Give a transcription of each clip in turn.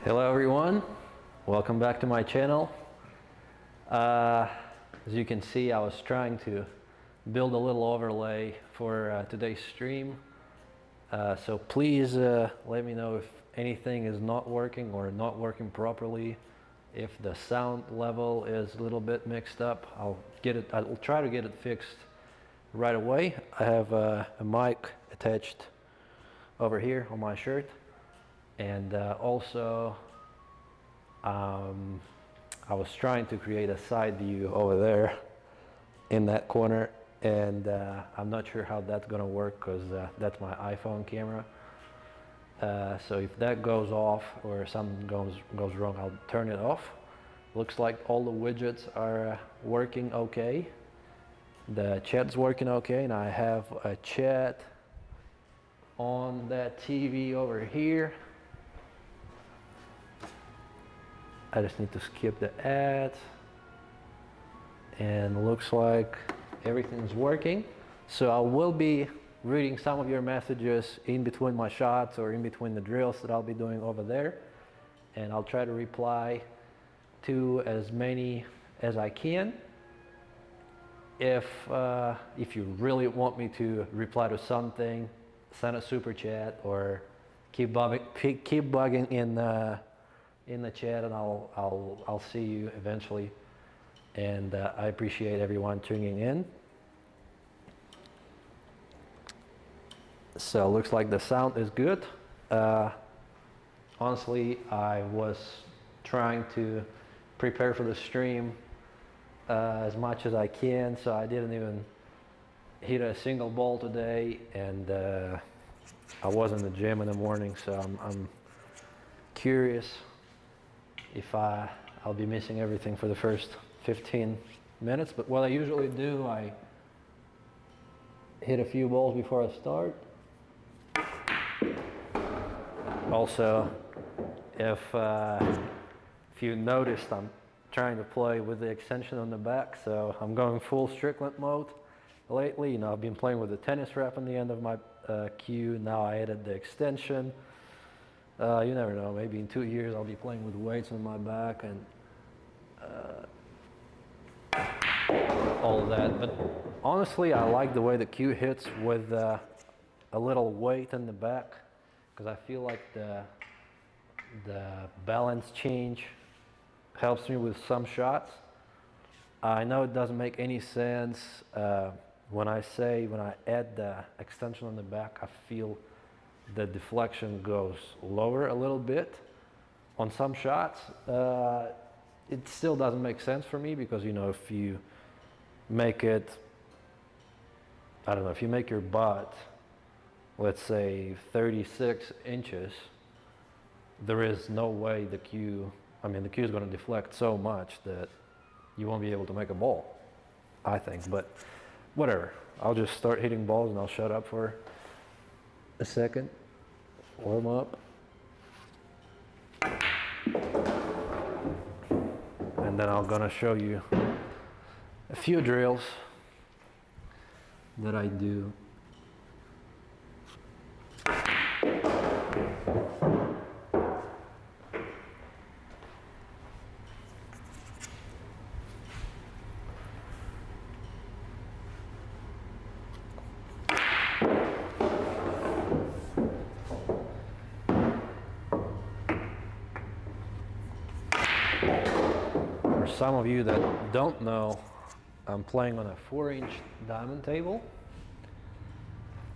Hello everyone, welcome back to my channel. As you can see, I was trying to build a little overlay for today's stream. So please let me know if anything is not working or not working properly. If the sound level is a little bit mixed up, I'll try to get it fixed right away. I have a mic attached over here on my shirt. And also, I was trying to create a side view over there in that corner, and I'm not sure how that's gonna work because that's my iPhone camera. So if that goes off or something goes wrong, I'll turn it off. Looks like all the widgets are working okay. The chat's working okay, and I have a chat on that TV over here. I just need to skip the ads, and looks like everything's working. So I will be reading some of your messages in between my shots or in between the drills that I'll be doing over there, and I'll try to reply to as many as I can. If you really want me to reply to something, send a super chat or keep bugging in the chat, and I'll see you eventually. And I appreciate everyone tuning in. So looks like the sound is good. Honestly, I was trying to prepare for the stream as much as I can, so I didn't even hit a single ball today, and I was in the gym in the morning, so I'm curious if I'll be missing everything for the first 15 minutes. But what I usually do, I hit a few balls before I start. Also, if you noticed, I'm trying to play with the extension on the back, so I'm going full Strickland mode lately. You know, I've been playing with the tennis wrap on the end of my cue. Now I added the extension. You never know, maybe in 2 years I'll be playing with weights on my back and all of that. But honestly, I like the way the cue hits with a little weight in the back, because I feel like the balance change helps me with some shots. I know it doesn't make any sense when I add the extension on the back, I feel the deflection goes lower a little bit on some shots. It still doesn't make sense for me, because you know, if you make it, I don't know, if you make your butt, let's say 36 inches, there is no way the cue is going to deflect so much that you won't be able to make a ball, I think. But whatever, I'll just start hitting balls and I'll shut up for a second, warm up, and then I'm gonna show you a few drills that I do. For some of you that don't know, I'm playing on a 4-inch diamond table,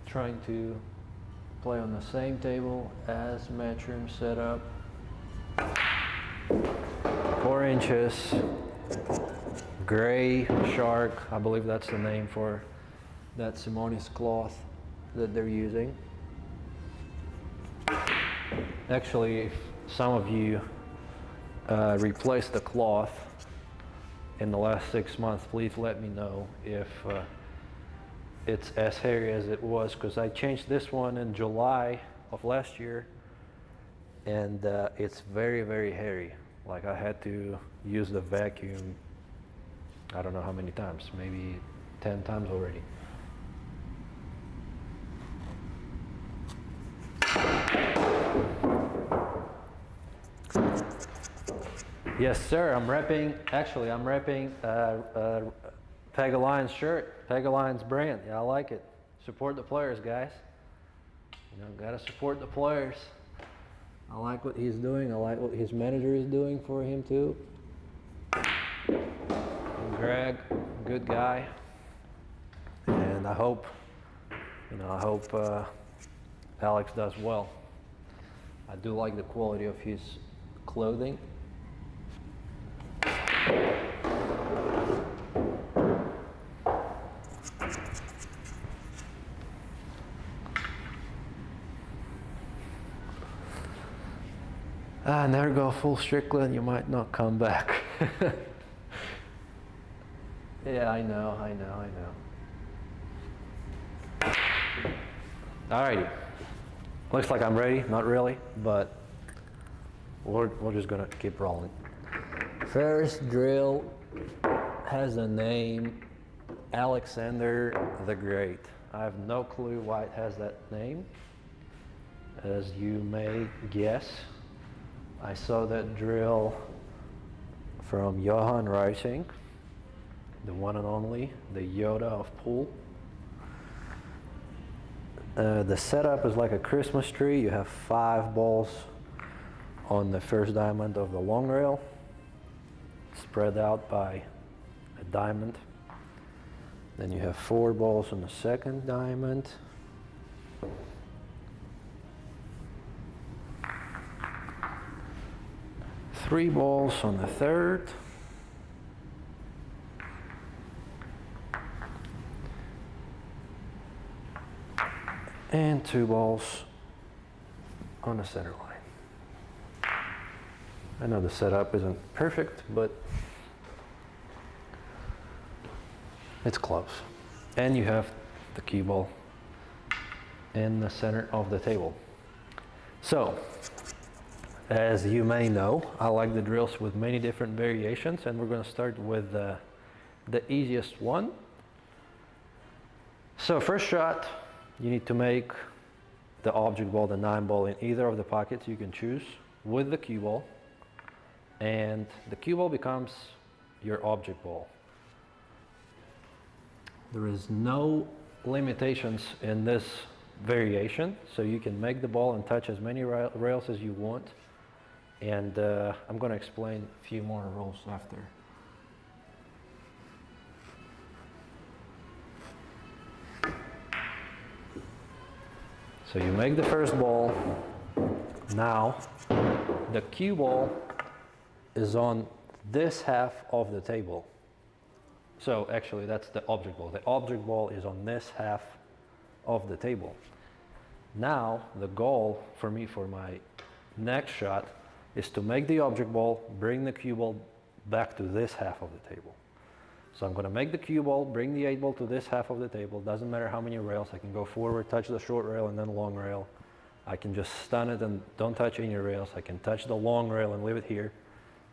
trying to play on the same table as Matchroom setup. 4 inches, gray shark, I believe that's the name for that Simonis cloth that they're using. Actually, if some of you replaced the cloth in the last 6 months, please let me know if it's as hairy as it was, because I changed this one in July of last year, and it's very, very hairy. Like, I had to use the vacuum, I don't know how many times, maybe 10 times already. Yes, sir. I'm repping. Actually, I'm repping Peg Alliance shirt, Peg Alliance brand. Yeah, I like it. Support the players, guys. You know, gotta support the players. I like what he's doing. I like what his manager is doing for him too. And Greg, good guy. And I hope, Alex does well. I do like the quality of his clothing. Never go full Strickland, you might not come back. Yeah, I know. Alrighty. Looks like I'm ready, not really, but we're just gonna keep rolling. First drill has the name Alexander the Great. I have no clue why it has that name. As you may guess, I saw that drill from Johan Reising, the one and only, the Yoda of pool. The setup is like a Christmas tree. You have 5 balls on the first diamond of the long rail, spread out by a diamond. Then you have 4 balls on the second diamond. Three balls on the third. And 2 balls on the center line. I know the setup isn't perfect, but it's close. And you have the cue ball in the center of the table. So, as you may know, I like the drills with many different variations, and we're going to start with the easiest one. So first shot, you need to make the object ball, the 9 ball, in either of the pockets you can choose with the cue ball, and the cue ball becomes your object ball. There is no limitations in this variation, so you can make the ball and touch as many rails as you want, and I'm going to explain a few more rules after. So you make the first ball. Now the cue ball is on this half of the table. So actually that's the object ball. The object ball is on this half of the table. Now the goal for me for my next shot is to make the object ball, bring the cue ball back to this half of the table. So I'm going to make the cue ball, bring the 8 ball to this half of the table. Doesn't matter how many rails. I can go forward, touch the short rail and then long rail. I can just stun it and don't touch any rails. I can touch the long rail and leave it here.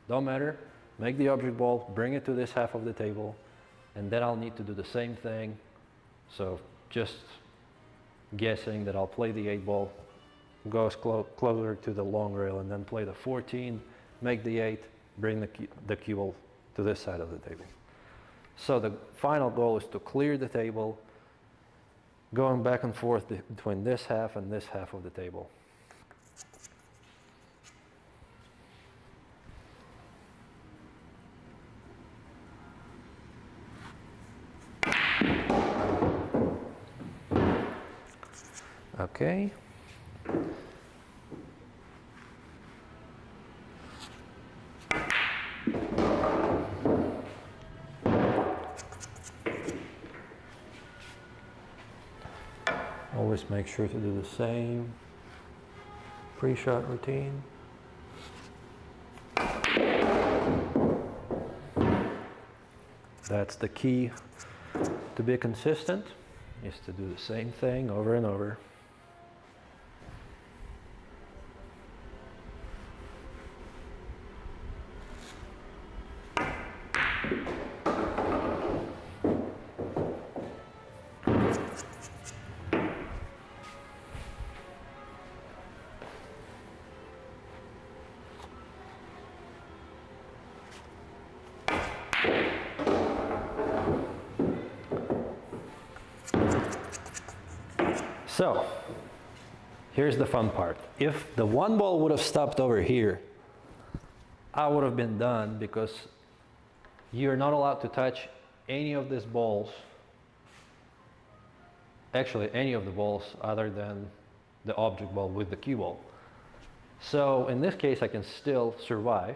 Don't matter. Make the object ball, bring it to this half of the table, and then I'll need to do the same thing. So just guessing that I'll play the 8 ball, go closer to the long rail, and then play the 14, make the 8, bring the cue ball to this side of the table. So the final goal is to clear the table, going back and forth between this half and this half of the table. Okay. Always make sure to do the same pre-shot routine. That's the key to be consistent, is to do the same thing over and over. So, here's the fun part. If the one ball would have stopped over here, I would have been done, because you're not allowed to touch any of these balls, actually any of the balls other than the object ball with the cue ball. So in this case I can still survive,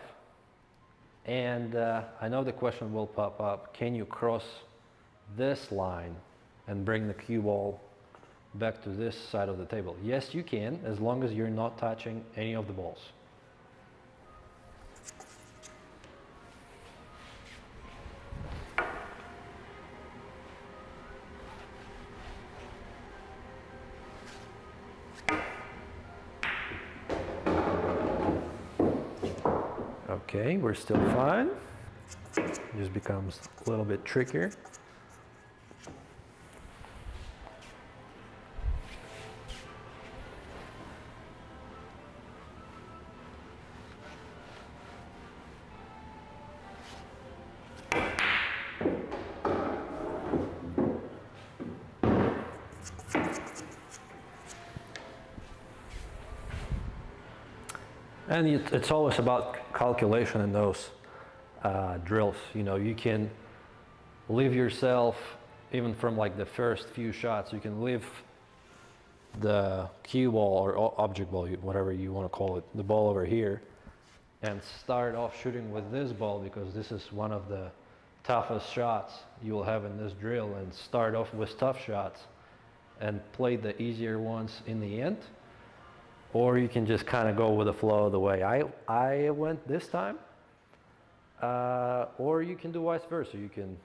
and I know the question will pop up, can you cross this line and bring the cue ball back to this side of the table? Yes, you can, as long as you're not touching any of the balls. Okay, we're still fine. It just becomes a little bit trickier. And it's always about calculation in those drills. You know, you can leave yourself, even from like the first few shots, you can leave the cue ball or object ball, whatever you want to call it, the ball over here, and start off shooting with this ball, because this is one of the toughest shots you will have in this drill, and start off with tough shots and play the easier ones in the end. Or you can just kind of go with the flow the way I went this time. Or you can do vice versa. You can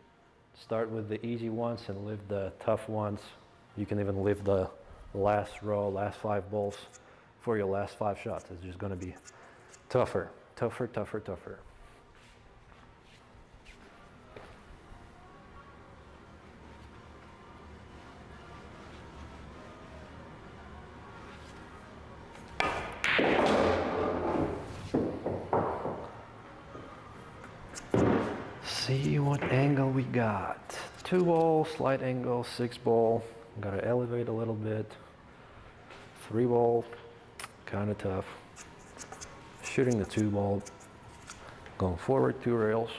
start with the easy ones and leave the tough ones. You can even leave the last row, last 5 balls for your last 5 shots. It's just going to be tougher, tougher, tougher, tougher. See what angle we got. 2 ball, slight angle, 6 ball. Gotta elevate a little bit. 3 ball, kind of tough. Shooting the 2 ball, going forward 2 rails.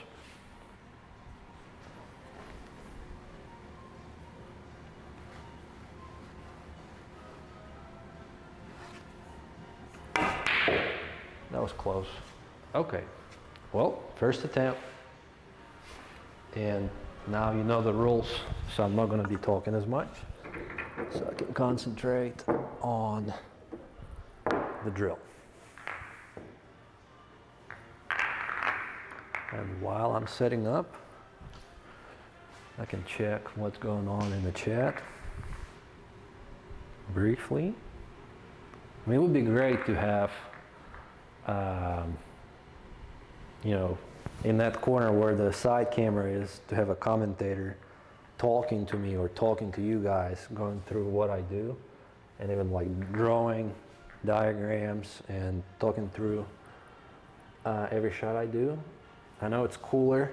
That was close. Okay, well, first attempt. And now you know the rules, so I'm not going to be talking as much, so I can concentrate on the drill. And while I'm setting up, I can check what's going on in the chat briefly. I mean, it would be great to have, you know, in that corner where the side camera is, to have a commentator talking to me or talking to you guys, going through what I do, and even like drawing diagrams and talking through every shot I do. I know it's cooler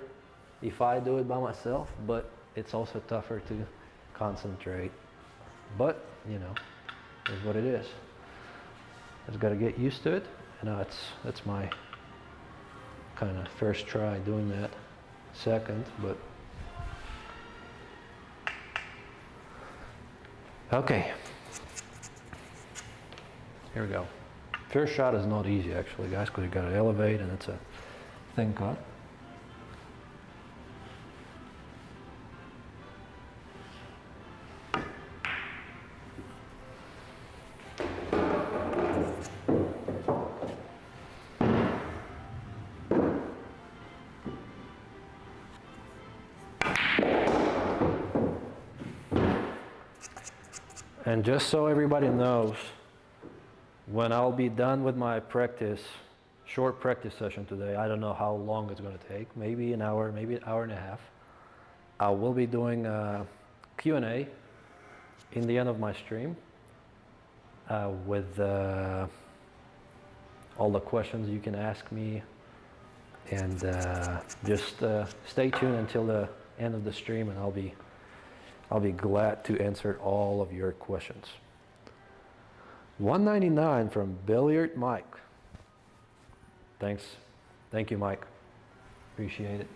if I do it by myself, but it's also tougher to concentrate. But, you know, it's what it is. Just got to get used to it. And now that's my kind of first try doing that, second, but okay, here we go. First shot is not easy actually, guys, because you got to elevate and it's a thin cut. And just so everybody knows, when I'll be done with my practice, short practice session today, I don't know how long it's going to take, maybe an hour, maybe an hour and a half. I will be doing a Q&A in the end of my stream with all the questions you can ask me, and just stay tuned until the end of the stream, and I'll be glad to answer all of your questions. $1.99 from Billiard Mike. Thanks. Thank you, Mike. Appreciate it.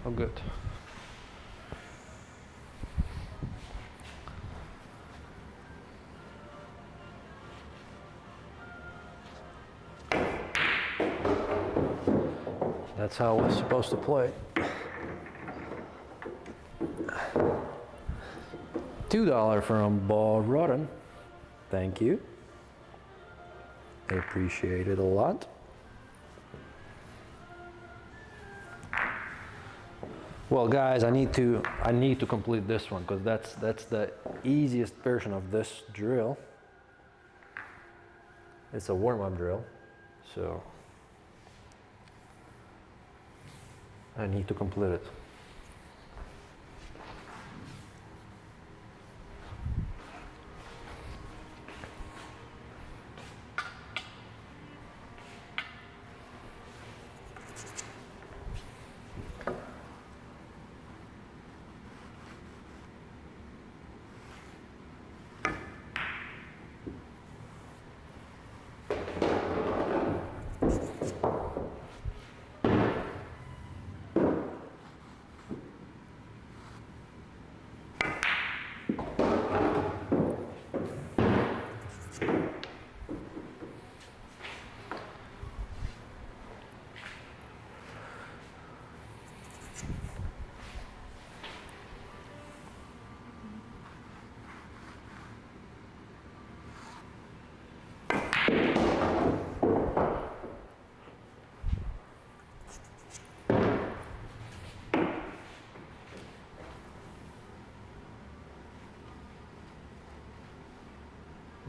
Oh, good. That's how we're supposed to play. $2 from Bob Rotten. Thank you. I appreciate it a lot. Well, guys, I need to complete this one because that's the easiest version of this drill. It's a warm-up drill, so I need to complete it.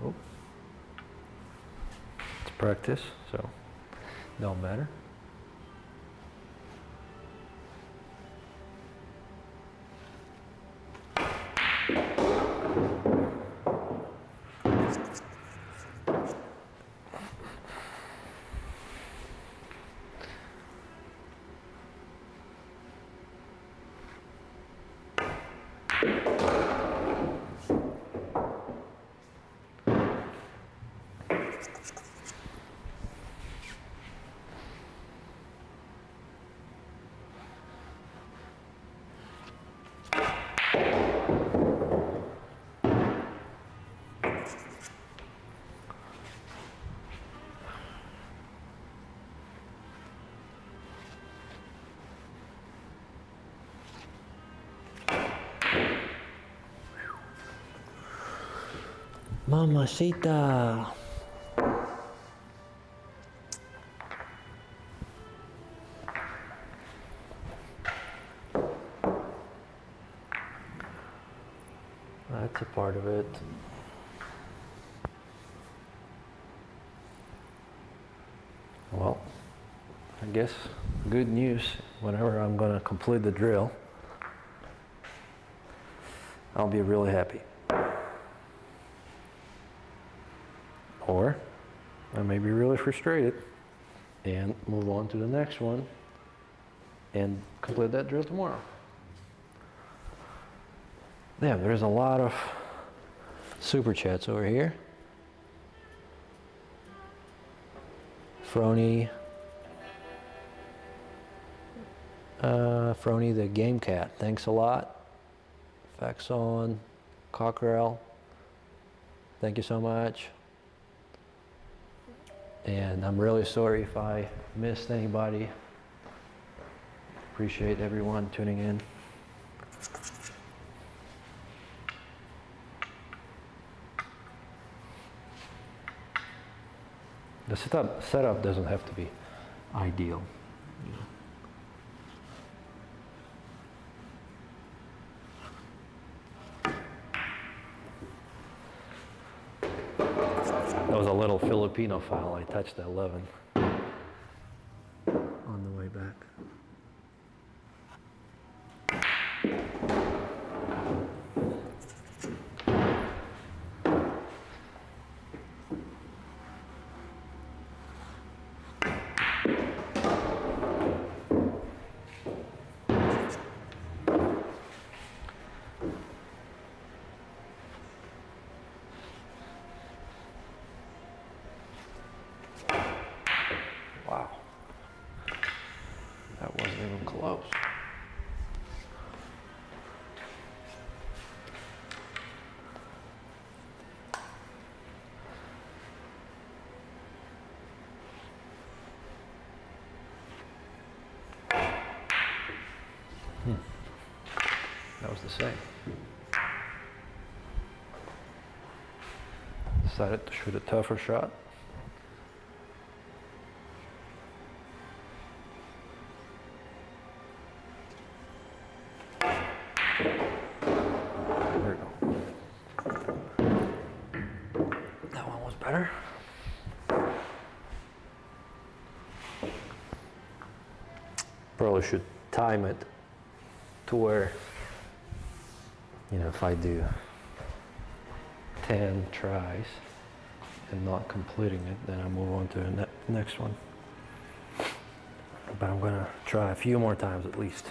Oh. It's practice, so don't matter. Mamacita. That's a part of it. Well, I guess good news, whenever I'm gonna complete the drill, I'll be really happy. Or I may be really frustrated and move on to the next one and complete that drill tomorrow. Yeah, there's a lot of super chats over here. Frony the Game Cat, thanks a lot. Faxon, Cockrell, thank you so much. And I'm really sorry if I missed anybody. Appreciate everyone tuning in. The setup doesn't have to be ideal. You know. That was a little Filipino file. I touched the 11 on the way back. Wow, that wasn't even close. That was the same. Decided to shoot a tougher shot. Better. Probably should time it to where, you know, if I do 10 tries and not completing it, then I move on to the next one. But I'm gonna try a few more times at least.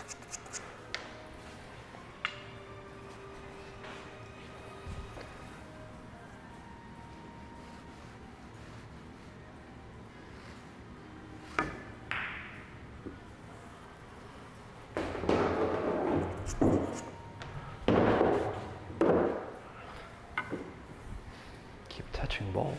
Touching balls.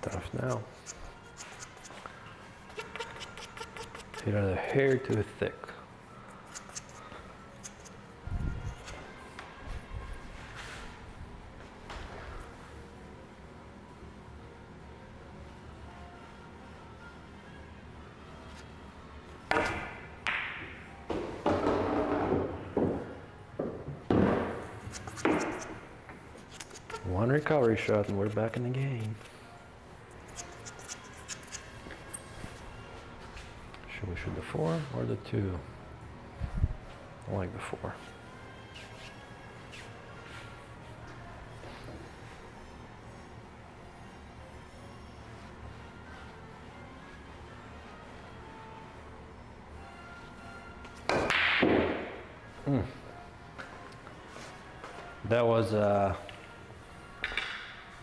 Tough now. Either the hair too thick. One recovery shot and we're back in the game. Should we shoot the 4 or the 2? I like the 4.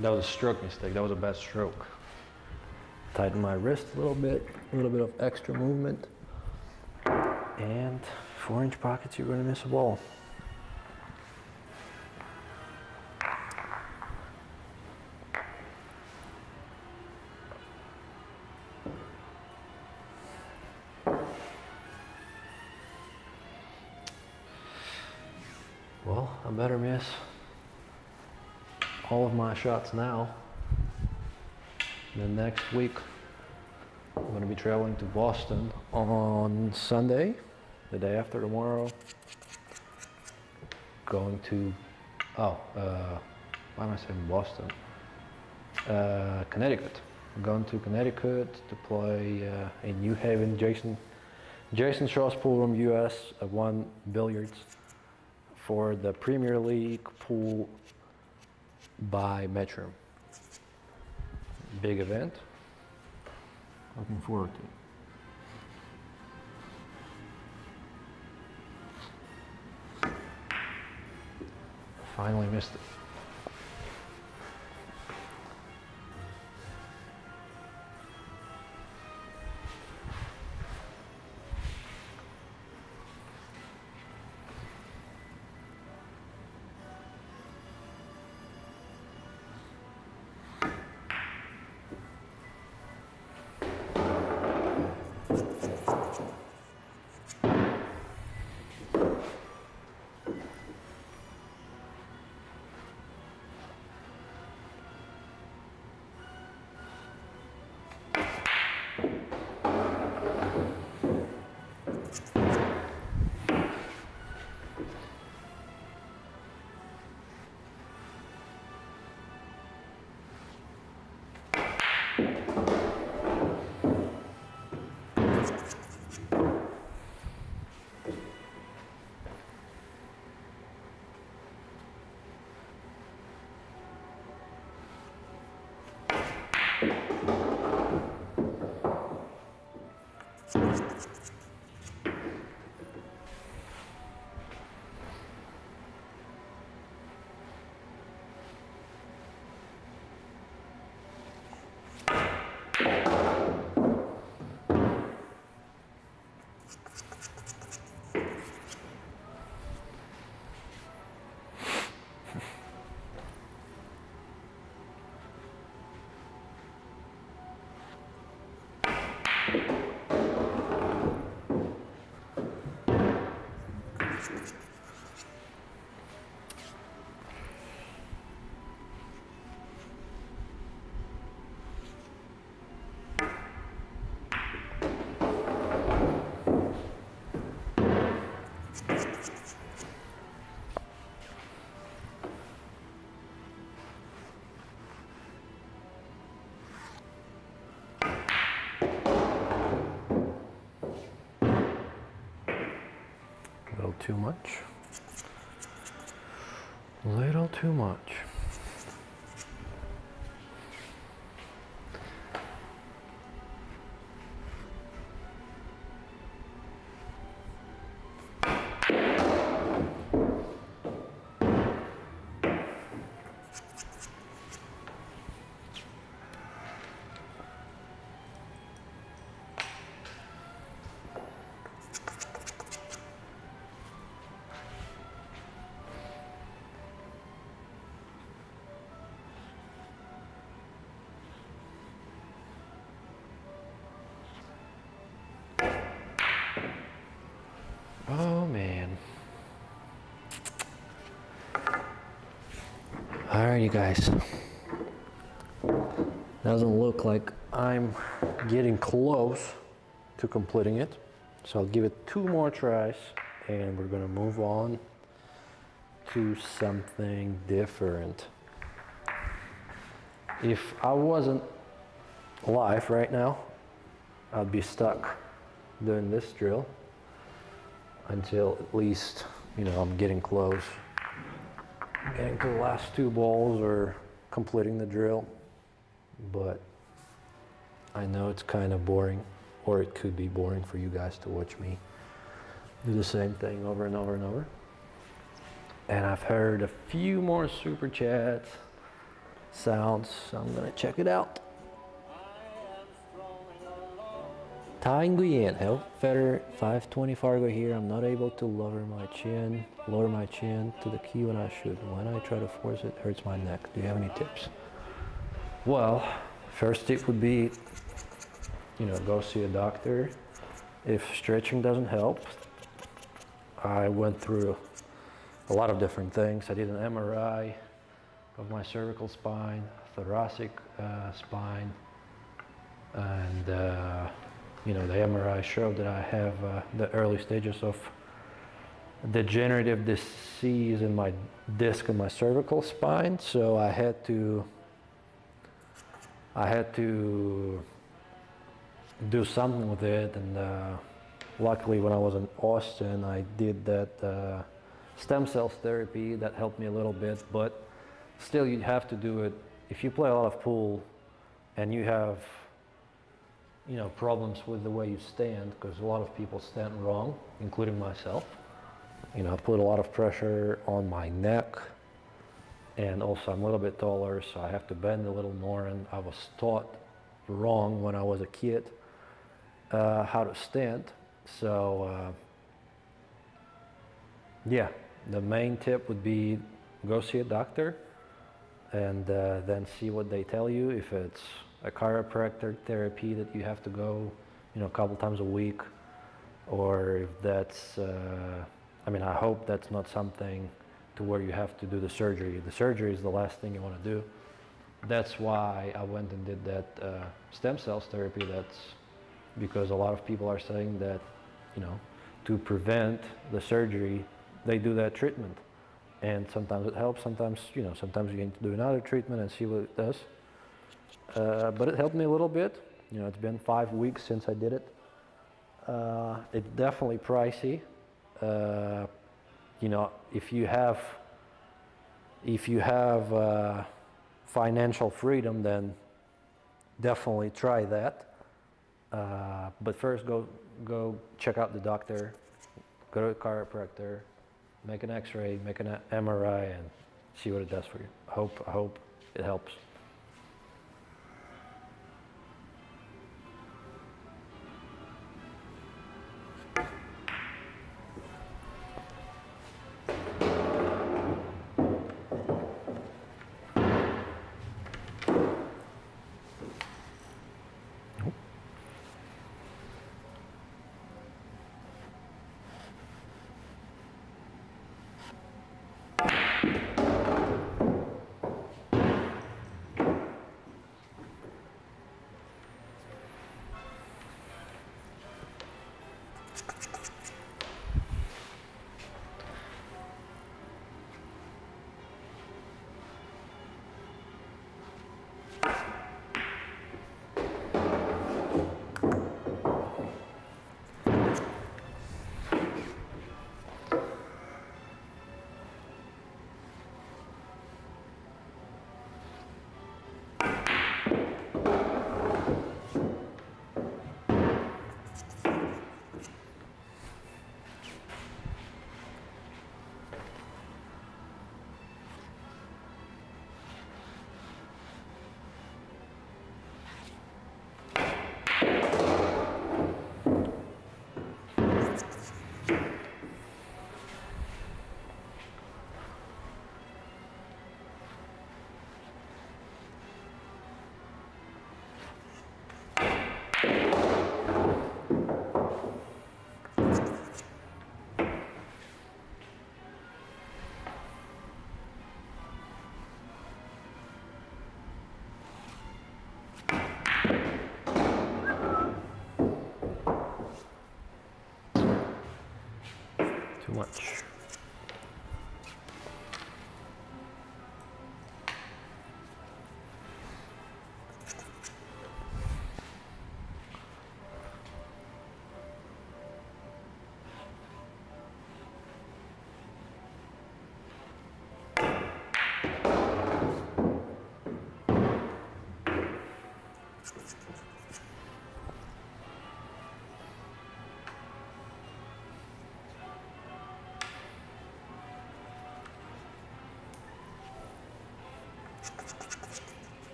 That was a stroke mistake. That was a bad stroke. Tighten my wrist a little bit of extra movement. And 4-inch pockets, you're gonna miss a ball. Well, I better miss all of my shots now. Then next week, I'm gonna be traveling to Boston on Sunday, the day after tomorrow. Going to, why am I saying Boston? Connecticut. I'm going to Connecticut to play in New Haven. Jason Shaw's Pool Room US won billiards for the Premier League pool by Metro. Big event. Looking forward to it. Finally missed it. Too much. Little too much. Alright, you guys. Doesn't look like I'm getting close to completing it. So I'll give it 2 more tries and we're gonna move on to something different. If I wasn't live right now, I'd be stuck doing this drill until at least, I'm getting close. Getting to the last 2 balls or completing the drill. But I know it's kind of boring, or it could be boring for you guys to watch me do the same thing over and over and over. And I've heard a few more super chats sounds, so I'm gonna check it out. Thai Nguyen, hello, Feder 520 Fargo here. I'm not able to lower my chin to the key when I should. When I try to force it, hurts my neck. Do you have any tips? Well, first tip would be, go see a doctor. If stretching doesn't help, I went through a lot of different things. I did an MRI of my cervical spine, thoracic spine, and the MRI showed that I have the early stages of degenerative disease in my disc in my cervical spine. So I had to do something with it, and luckily when I was in Austin, I did that stem cells therapy that helped me a little bit, but still you'd have to do it. If you play a lot of pool and you have problems with the way you stand, because a lot of people stand wrong, including myself. I put a lot of pressure on my neck, and also I'm a little bit taller, so I have to bend a little more, and I was taught wrong when I was a kid how to stand. So yeah, the main tip would be go see a doctor and then see what they tell you. If it's a chiropractor therapy that you have to go a couple times a week, or if that's I hope that's not something to where you have to do the surgery. The surgery is the last thing you want to do. That's why I went and did that stem cells therapy. That's because a lot of people are saying that, to prevent the surgery, they do that treatment. And sometimes it helps, sometimes you need to do another treatment and see what it does. But it helped me a little bit. It's been 5 weeks since I did it. It's definitely pricey. If you have financial freedom, then definitely try that. But first, go check out the doctor, go to a chiropractor, make an X-ray, make an MRI, and see what it does for you. I hope it helps.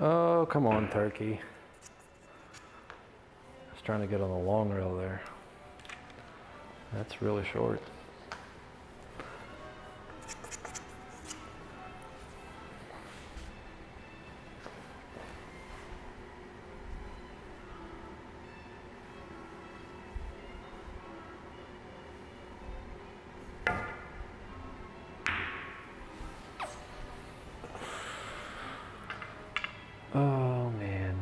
Oh, come on, turkey. I was trying to get on the long rail there. That's really short. Oh man.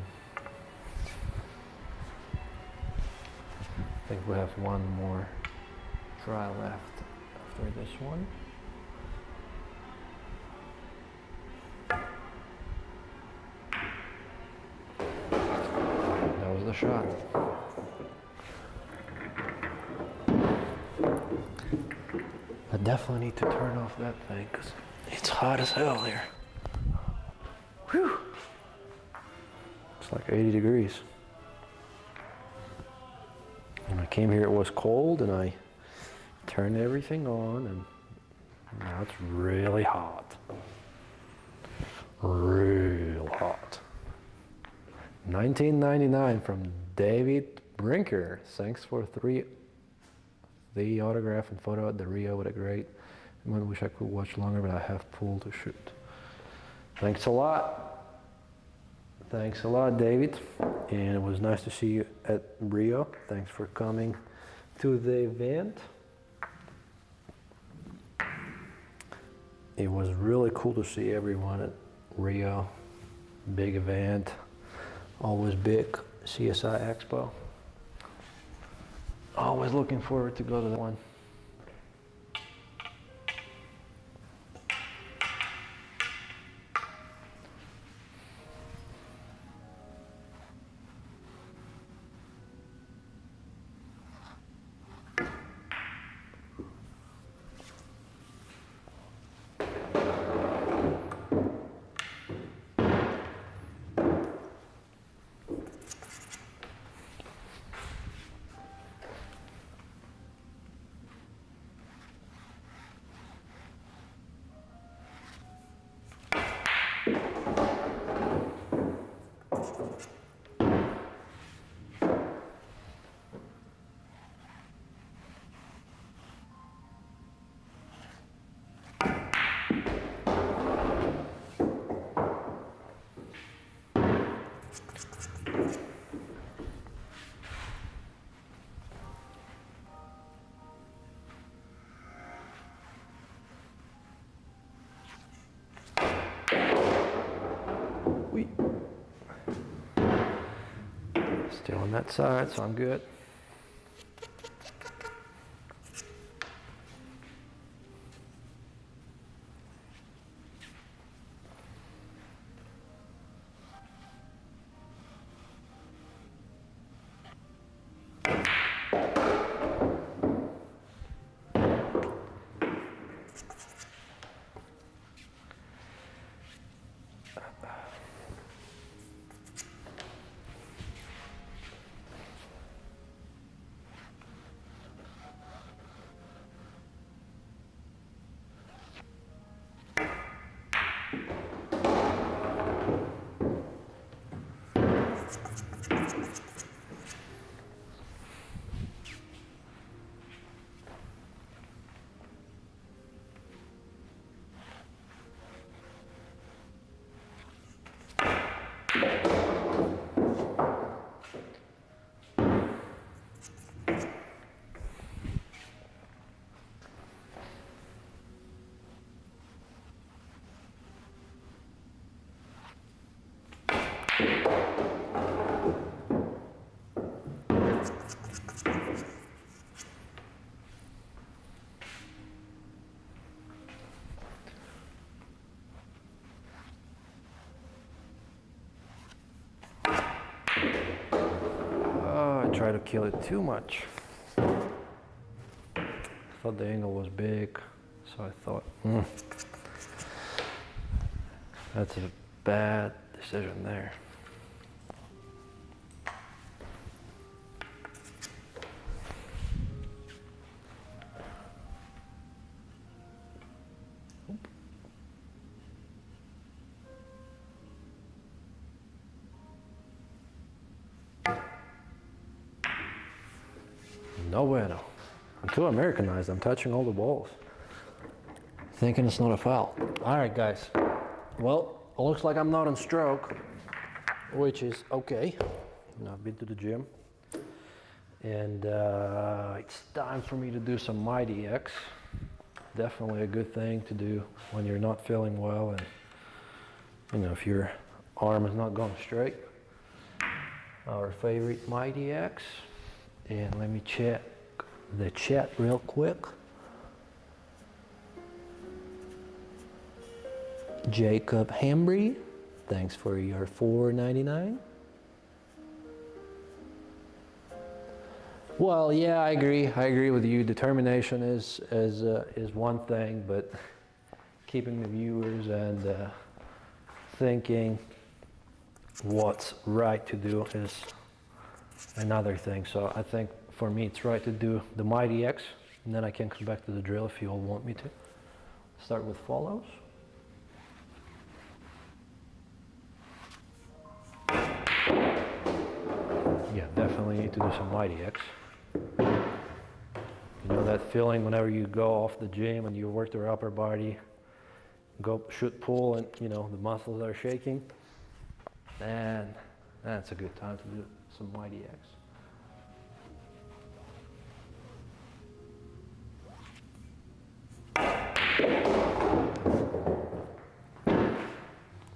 I think we have one more try left after this one. That was the shot. I definitely need to turn off that thing because it's hot as hell here. Whew. It's like 80 degrees. When I came here it was cold and I turned everything on and now it's really hot. Real hot. 1999 from David Brinker. Thanks for the autograph and photo at the Rio. What a great. I wish I could watch longer, but I have pool to shoot. Thanks a lot. Thanks a lot, David. And it was nice to see you at Rio. Thanks for coming to the event. It was really cool to see everyone at Rio. Big event. Always big. CSI Expo. Always looking forward to go to that one. Still on that side, so I'm good. try to kill it too much. I thought the angle was big, so I thought, that's a bad decision there. No bueno. I'm too Americanized. I'm touching all the balls. Thinking it's not a foul. All right, guys. Well, it looks like I'm not on stroke, which is okay. I've been to the gym. And it's time for me to do some mighty X. Definitely a good thing to do when you're not feeling well and, you know, if your arm is not going straight. Our favorite mighty X. And let me check the chat real quick. Jacob Hambry, thanks for your $4.99. Well, yeah, I agree. I agree with you. Determination is one thing, but keeping the viewers and thinking what's right to do is another thing. So I think for me it's right to do the mighty X, and then I can come back to the drill if you all want me to. Start with follows. Yeah, definitely need to do some mighty X. You know that feeling whenever you go off the gym and you work your upper body, go shoot pull, and you know the muscles are shaking, and that's a good time to do some mighty X.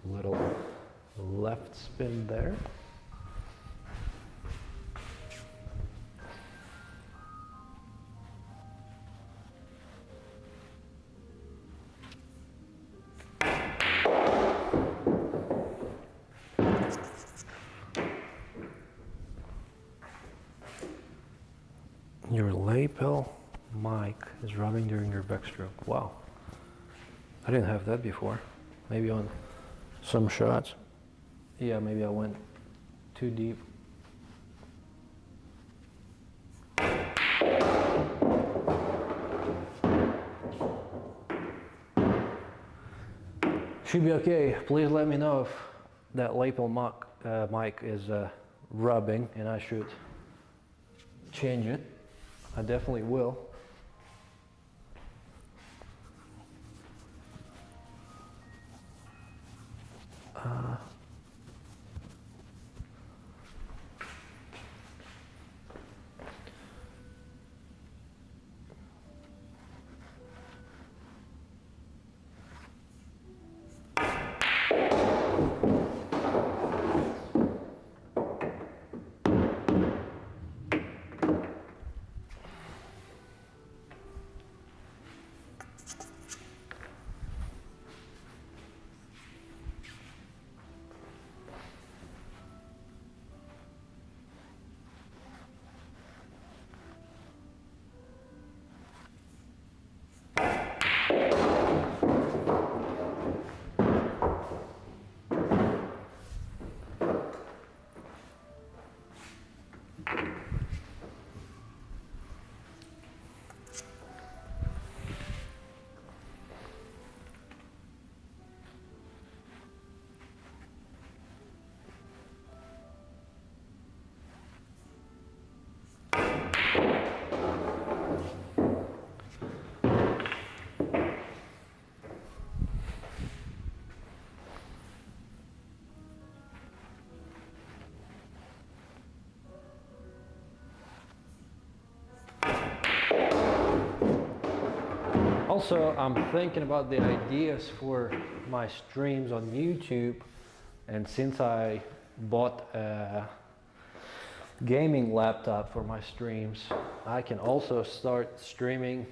Little left spin there. Your lapel mic is rubbing during your backstroke. Wow. I didn't have that before. Maybe on some shots. Yeah, maybe I went too deep. Should be okay. Please let me know if that lapel mic is rubbing and I should change it. I definitely will. Also, I'm thinking about the ideas for my streams on YouTube, and since I bought a gaming laptop for my streams, I can also start streaming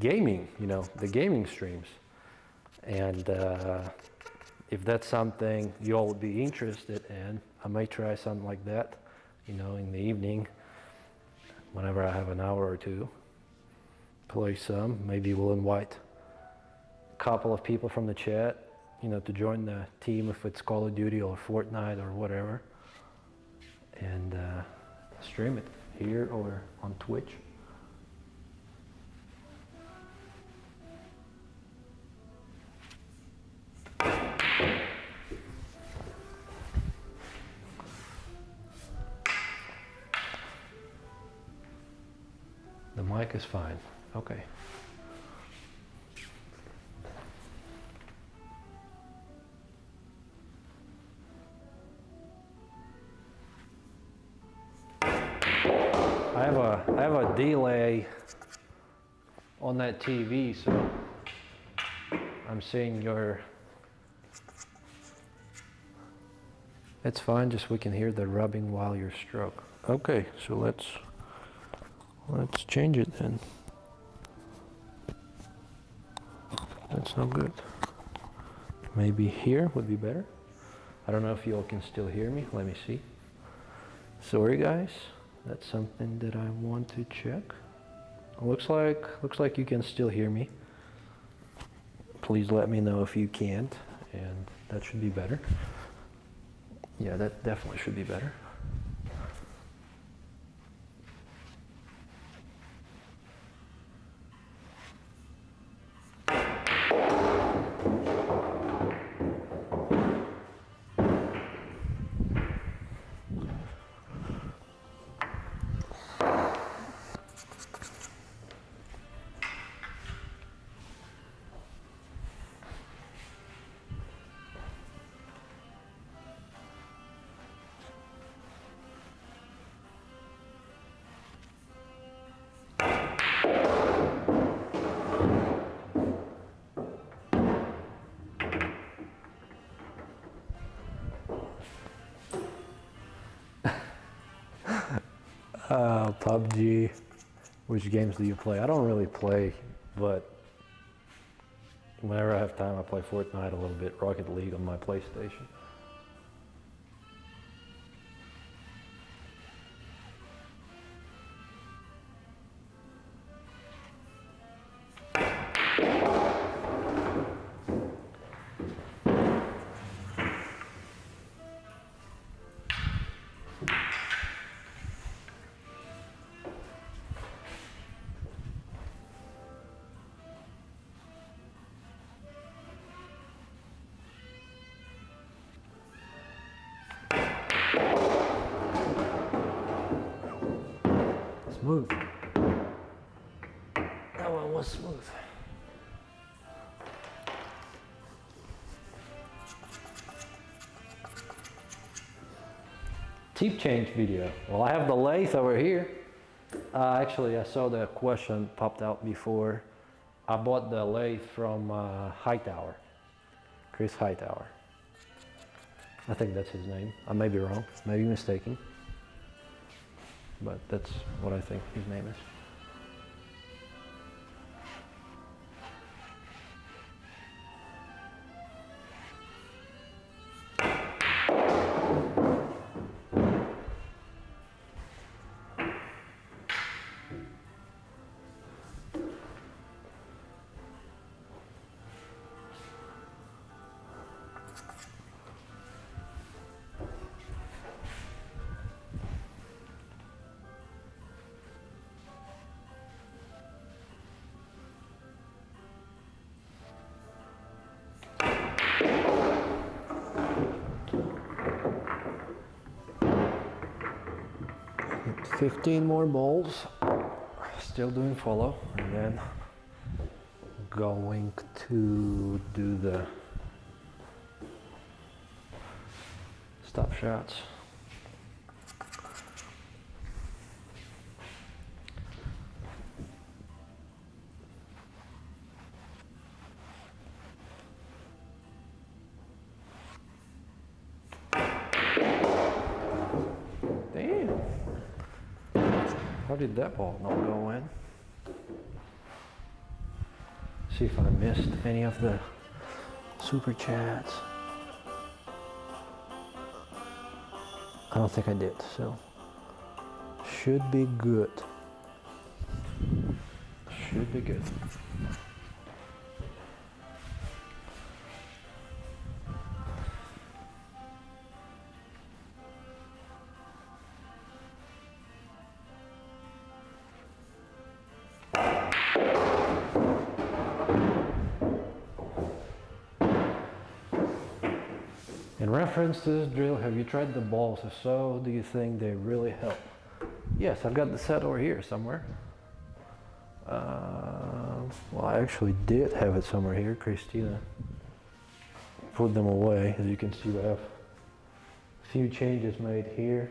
gaming, you know, the gaming streams. And if that's something you all would be interested in, I may try something like that. you know, in the evening, whenever I have an hour or two, play some. Maybe we'll invite a couple of people from the chat, you know, to join the team if it's Call of Duty or Fortnite or whatever, and stream it here or on Twitch. The mic is fine. Okay. I have a delay on that TV, so I'm seeing your. It's fine, just we can hear the rubbing while you stroke. Okay, so let's change it then. That's no good. Maybe here would be better. I don't know if you all can still hear me. Let me see. Sorry guys, that's something that I want to check. Looks like you can still hear me. Please let me know if you can't, and that should be better. Yeah, that definitely should be better. PUBG. Which games do you play? I don't really play, but whenever I have time, I play Fortnite a little bit, Rocket League on my PlayStation. Smooth. That one was smooth. Tip change video. Well, I have the lathe over here. Actually, I saw the question popped out before. I bought the lathe from Hightower, Chris Hightower. I think that's his name. I may be wrong, maybe mistaken, but that's what I think his name is. Get 15 more balls, still doing follow, and then going to do the stop shots. Damn. How did that ball not go in? See if I missed any of the super chats. I don't think I did, so should be good. Should be good. In reference to this drill, have you tried the balls? If so, do you think they really help? Yes, I've got the set over here somewhere. Well, I actually did have it somewhere here. Christina put them away. As you can see, we have a few changes made here,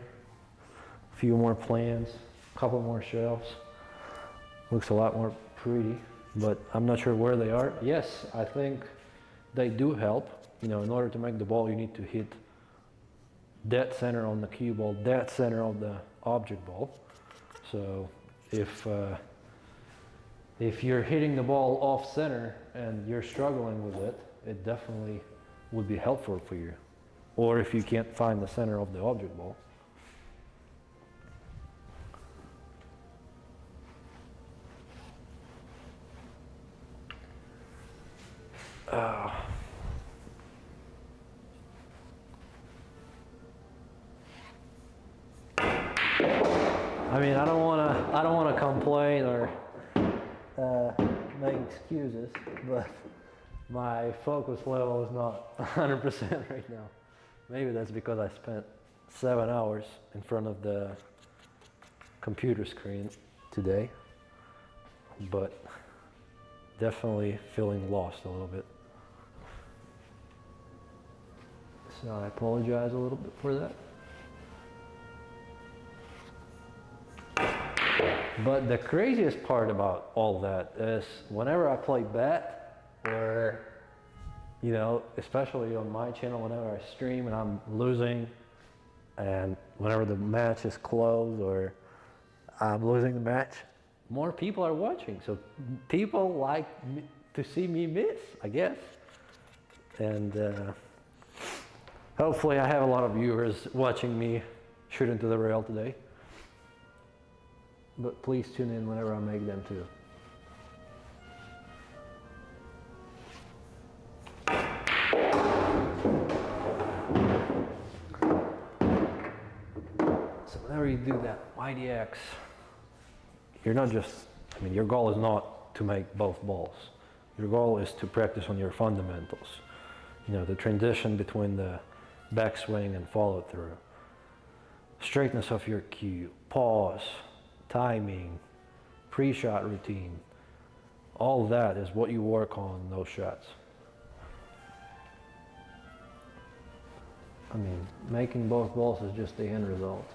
a few more plans, a couple more shelves. Looks a lot more pretty, but I'm not sure where they are. Yes, I think they do help. You know, in order to make the ball, you need to hit dead center on the cue ball, dead center of the object ball. So if you're hitting the ball off center and you're struggling with it, it definitely would be helpful for you. Or if you can't find the center of the object ball. I mean, I don't want to complain or make excuses, but my focus level is not 100% right now. Maybe that's because I spent 7 hours in front of the computer screen today, but definitely feeling lost a little bit. So I apologize a little bit for that. But the craziest part about all that is whenever I play bet, or, you know, especially on my channel, whenever I stream and I'm losing, and whenever the match is close or I'm losing the match, more people are watching. So people like to see me miss, I guess. And hopefully I have a lot of viewers watching me shoot into the rail today. But please tune in whenever I make them too. So whenever you do that YDX, you're not just, I mean, your goal is not to make both balls. Your goal is to practice on your fundamentals. You know, the transition between the backswing and follow through. Straightness of your cue, pause, timing, pre-shot routine, all that is what you work on in those shots. I mean, making both balls is just the end result.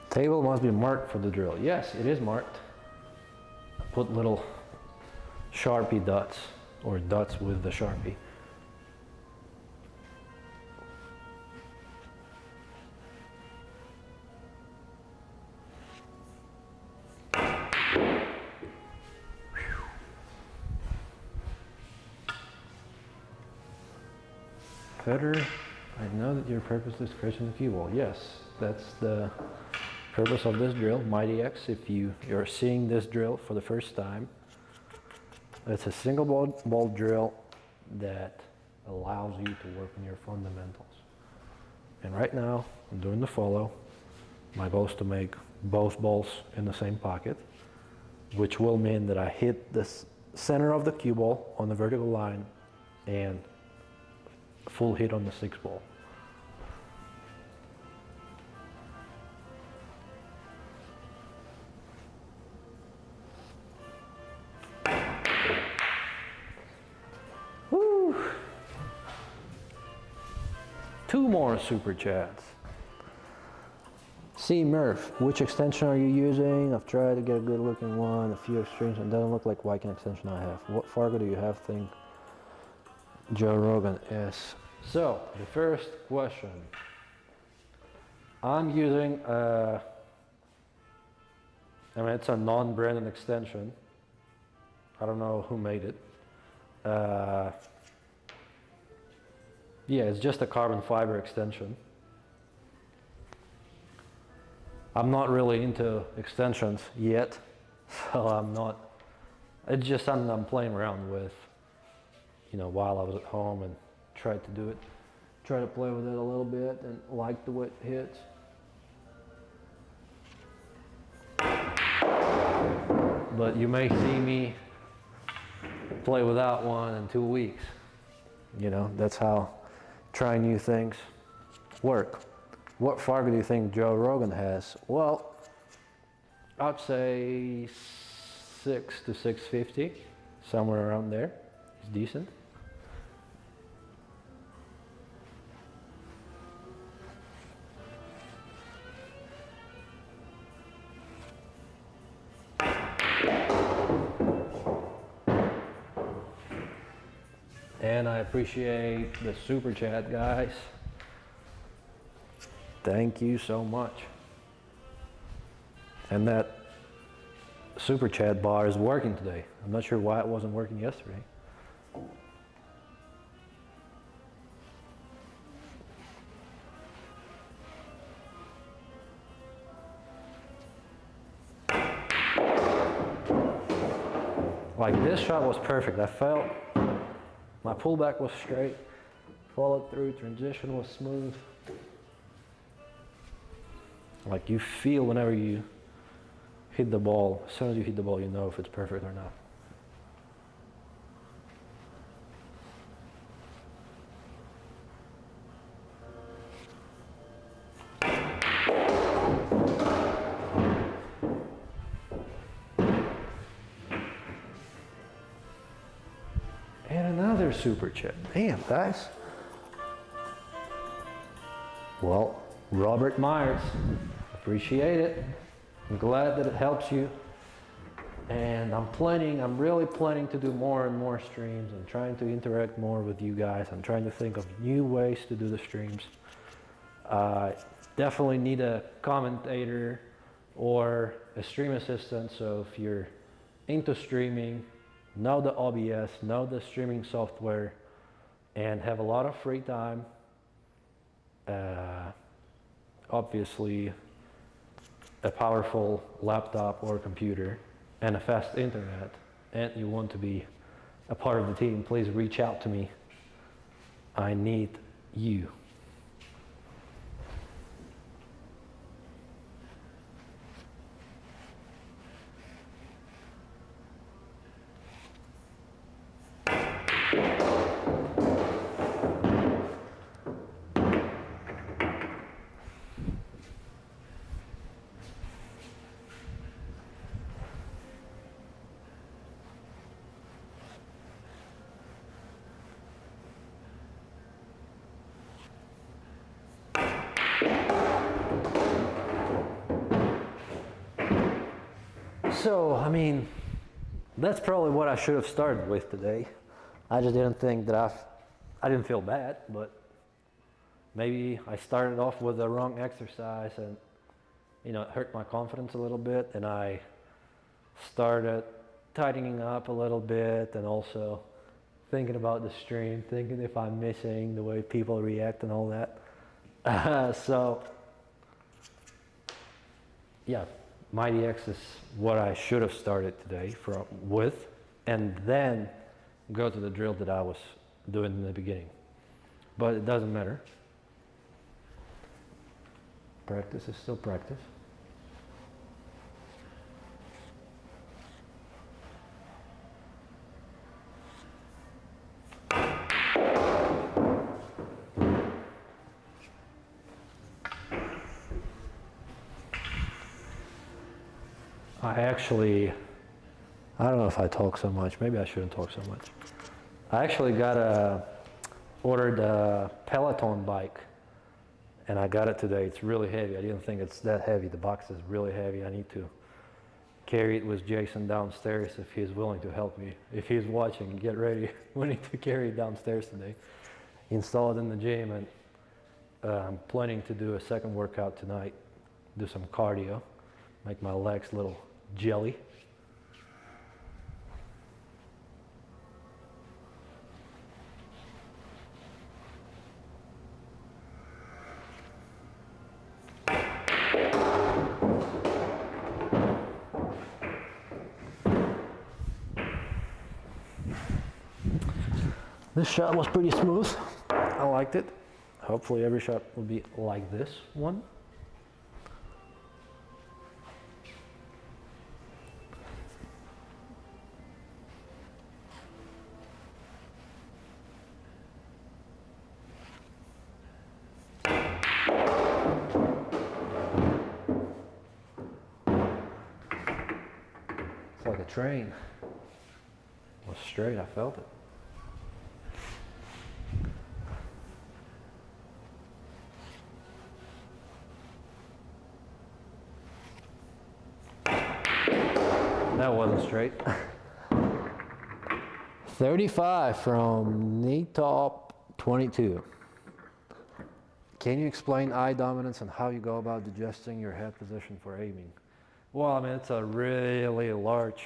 Table must be marked for the drill. Yes, it is marked. Put little Sharpie dots, or dots with the Sharpie. Fetter, I know that your purpose is scratching the cue ball. Yes, that's the purpose of this drill, Mighty X. If you're seeing this drill for the first time, it's a single ball drill that allows you to work on your fundamentals. And right now, I'm doing the follow. My goal is to make both balls in the same pocket, which will mean that I hit the center of the cue ball on the vertical line and full hit on the 6 ball. Woo! 2 more super chats. C. Murph, which extension are you using? I've tried to get a good looking one, a few extremes, and it doesn't look like Viking extension I have. What Fargo do you have? Think Joe Rogan is. So, the first question. I'm using, it's a non-branded extension. I don't know who made it. Yeah, it's just a carbon fiber extension. I'm not really into extensions yet, so I'm not, it's just something I'm playing around with, while I was at home and tried to do it. Try to play with it a little bit and like the way it hits. But you may see me play without one in 2 weeks. That's how trying new things work. What Fargo do you think Joe Rogan has? Well, I'd say 6 to 650, somewhere around there. It's decent. And I appreciate the super chat, guys. Thank you so much. And that super chat bar is working today. I'm not sure why it wasn't working yesterday. Like this shot was perfect. I felt my pullback was straight, followed through, transition was smooth. Like you feel whenever you hit the ball, as soon as you hit the ball, you know if it's perfect or not. And another super chat. Damn, guys. Well, Robert Myers, appreciate it. I'm glad that it helps you. And I'm really planning to do more and more streams and trying to interact more with you guys. I'm trying to think of new ways to do the streams. Definitely need a commentator or a stream assistant. So if you're into streaming, know the OBS, know the streaming software, and have a lot of free time, obviously a powerful laptop or computer and a fast internet, and you want to be a part of the team, please reach out to me. I need you. So, that's probably what I should have started with today. I just didn't think that I didn't feel bad, but maybe I started off with the wrong exercise and, it hurt my confidence a little bit, and I started tightening up a little bit and also thinking about the stream, thinking if I'm missing the way people react and all that. So, yeah. Mighty X is what I should have started today with, and then go to the drill that I was doing in the beginning. But it doesn't matter. Practice is still practice. I don't know if I talk so much. Maybe I shouldn't talk so much. I actually ordered a Peloton bike, and I got it today. It's really heavy. I didn't think it's that heavy. The box is really heavy. I need to carry it with Jason downstairs if he's willing to help me. If he's watching, get ready. We need to carry it downstairs today. Install it in the gym, and I'm planning to do a second workout tonight, do some cardio, make my legs a little jelly. This shot was pretty smooth. I liked it. Hopefully every shot will be like this one. It's like a train. It was straight, I felt it. That wasn't straight. 35 from knee top 22. Can you explain eye dominance and how you go about adjusting your head position for aiming? Well, I mean, it's a really large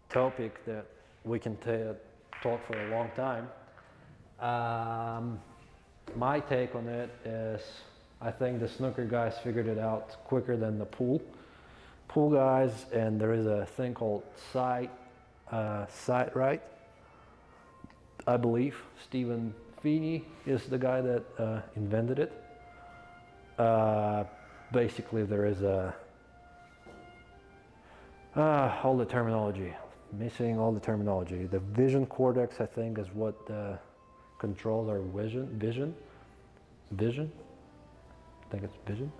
topic that we can talk for a long time. My take on it is, I think the snooker guys figured it out quicker than the pool guys, and there is a thing called sight right. I believe Stephen Feeney is the guy that invented it. Basically, there is all the terminology, missing all the terminology. The vision cortex, I think, is what controls our vision. I think it's vision.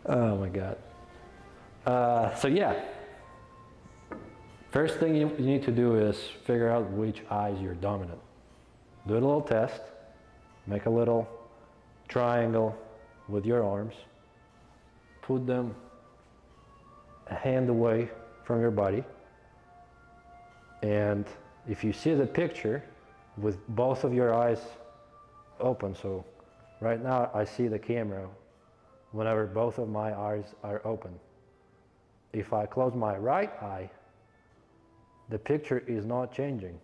Oh my God. So yeah, first thing you need to do is figure out which eyes you're dominant. Do a little test, make a little triangle with your arms, put them a hand away from your body, and if you see the picture with both of your eyes open, so right now I see the camera whenever both of my eyes are open. If I close my right eye, the picture is not changing.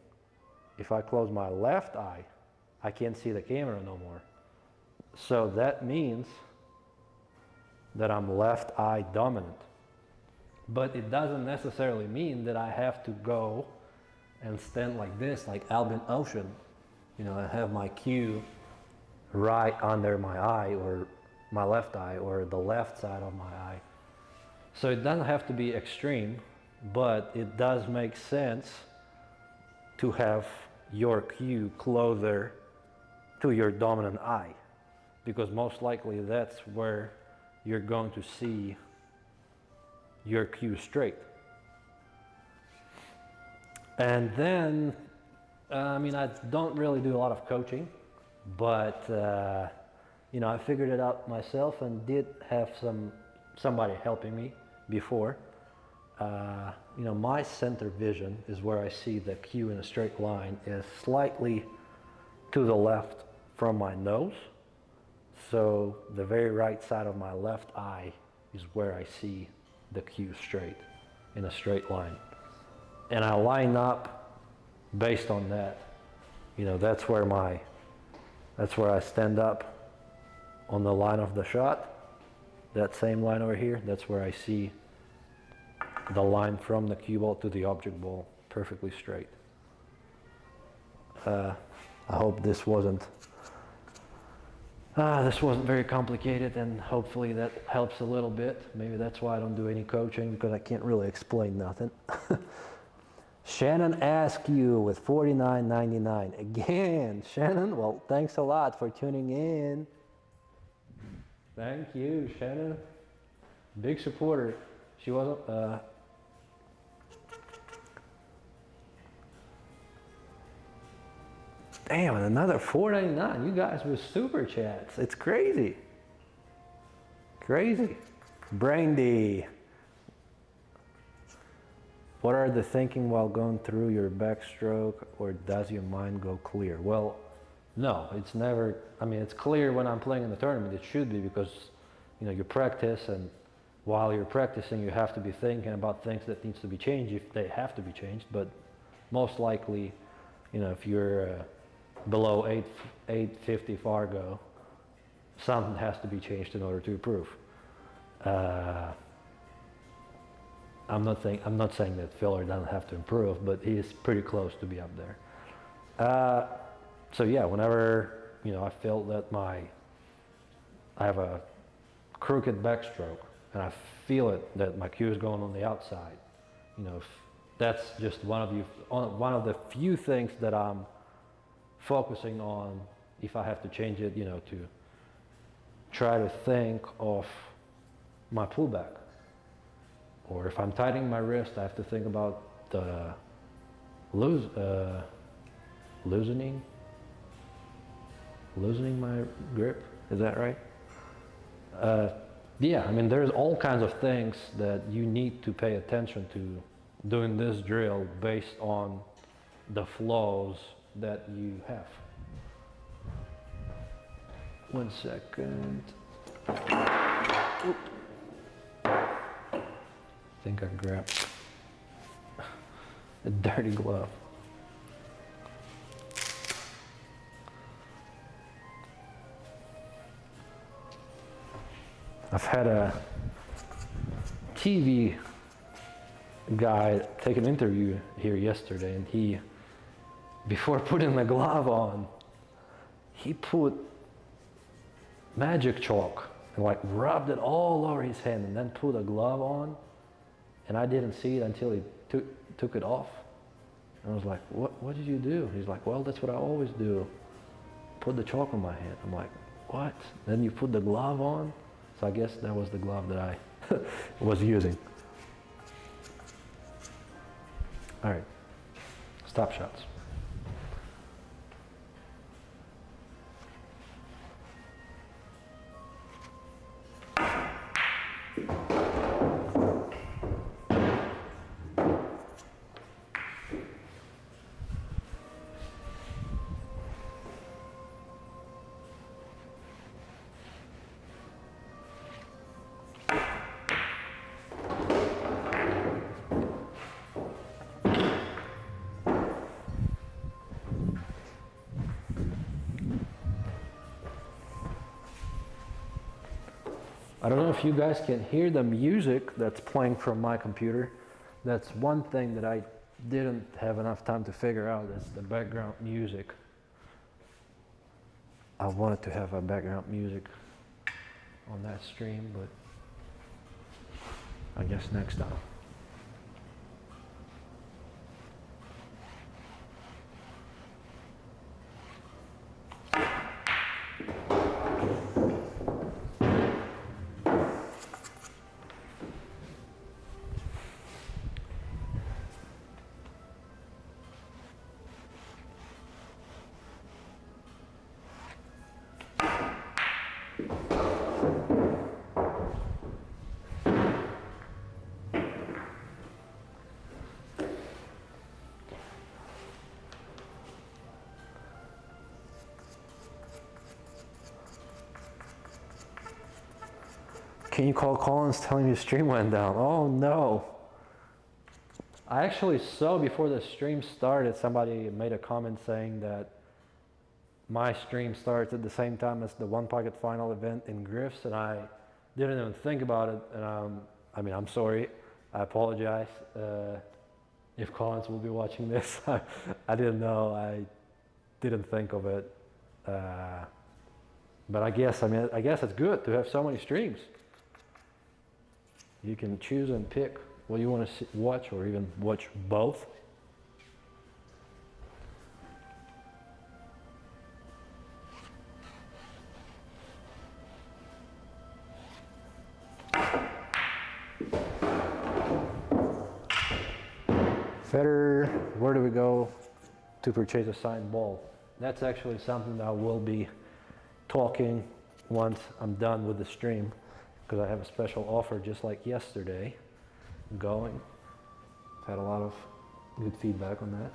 If I close my left eye, I can't see the camera no more. So that means that I'm left eye dominant. But it doesn't necessarily mean that I have to go and stand like this, like Albin Ocean. You know, I have my cue right under my eye, or my left eye, or the left side of my eye. So it doesn't have to be extreme, but it does make sense to have your cue closer to your dominant eye, because most likely that's where you're going to see your cue straight. And then, I mean, I don't really do a lot of coaching, but you know, I figured it out myself and did have somebody helping me before. You know, my center vision is where I see the cue in a straight line is slightly to the left from my nose. So the very right side of my left eye is where I see the cue straight, in a straight line. And I line up based on that. You know, that's where I stand up on the line of the shot. That same line over here, that's where I see the line from the cue ball to the object ball perfectly straight. I hope this wasn't very complicated, and hopefully that helps a little bit. Maybe that's why I don't do any coaching, because I can't really explain nothing. Shannon asked you with $49.99. Again, Shannon, well, thanks a lot for tuning in. Thank you, Shannon. Big supporter. She wasn't, damn, and another $4.99. You guys with super chats. It's crazy. Crazy. Brandy. What are the thinking while going through your backstroke, or does your mind go clear? Well, No, it's never, I mean, it's clear when I'm playing in the tournament, it should be, because, you know, you practice, and while you're practicing, you have to be thinking about things that needs to be changed if they have to be changed, but most likely, you know, if you're below 850 Fargo, something has to be changed in order to improve. I'm not saying that Filler doesn't have to improve, but he is pretty close to be up there. So yeah, whenever, you know, I feel that I have a crooked backstroke, and I feel it that my cue is going on the outside, you know, if that's just one of the few things that I'm focusing on. If I have to change it, you know, to try to think of my pullback, or if I'm tightening my wrist, I have to think about the loosening my grip. Is that right? Yeah, I mean, there's all kinds of things that you need to pay attention to doing this drill based on the flows that you have. 1 second. Oop. I think I grabbed a dirty glove. I've had a TV guy take an interview here yesterday, and he, before putting the glove on, he put magic chalk and like rubbed it all over his hand, and then put a glove on, and I didn't see it until he took it off. And I was like, what did you do? He's like, well, that's what I always do, put the chalk on my hand. I'm like, what? Then you put the glove on? So I guess that was the glove that I was using. All right, stop shots. I don't know if you guys can hear the music that's playing from my computer. That's one thing that I didn't have enough time to figure out, is the background music. I wanted to have a background music on that stream, but I guess next time. Can you call Collins telling me the stream went down? Oh no. I actually saw before the stream started, somebody made a comment saying that my stream starts at the same time as the One Pocket Final event in Griff's, and I didn't even think about it. And I mean, I'm sorry. I apologize if Collins will be watching this. I didn't know. I didn't think of it. But I guess it's good to have so many streams. You can choose and pick what you want to watch, or even watch both. Federer, where do we go to purchase a signed ball? That's actually something that I will be talking once I'm done with the stream, because I have a special offer just like yesterday going. I've had a lot of good feedback on that.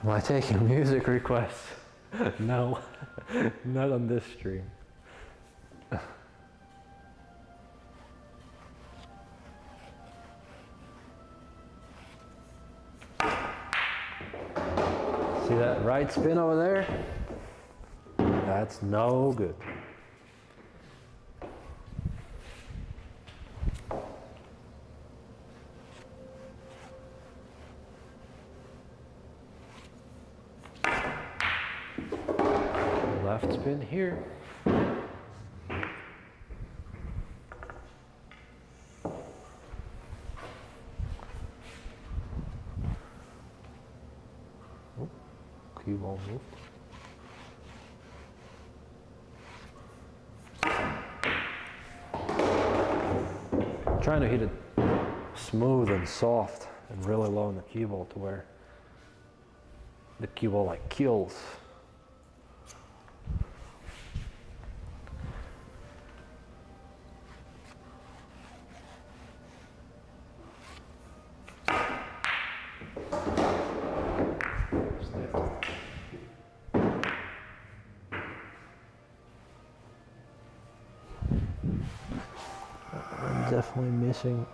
Am I taking music requests? No, not on this stream. See that right spin over there? That's no good. Left spin here. Cue ball moved. Trying to hit it smooth and soft and really low in the cue ball to where the cue ball like kills. I'm definitely missing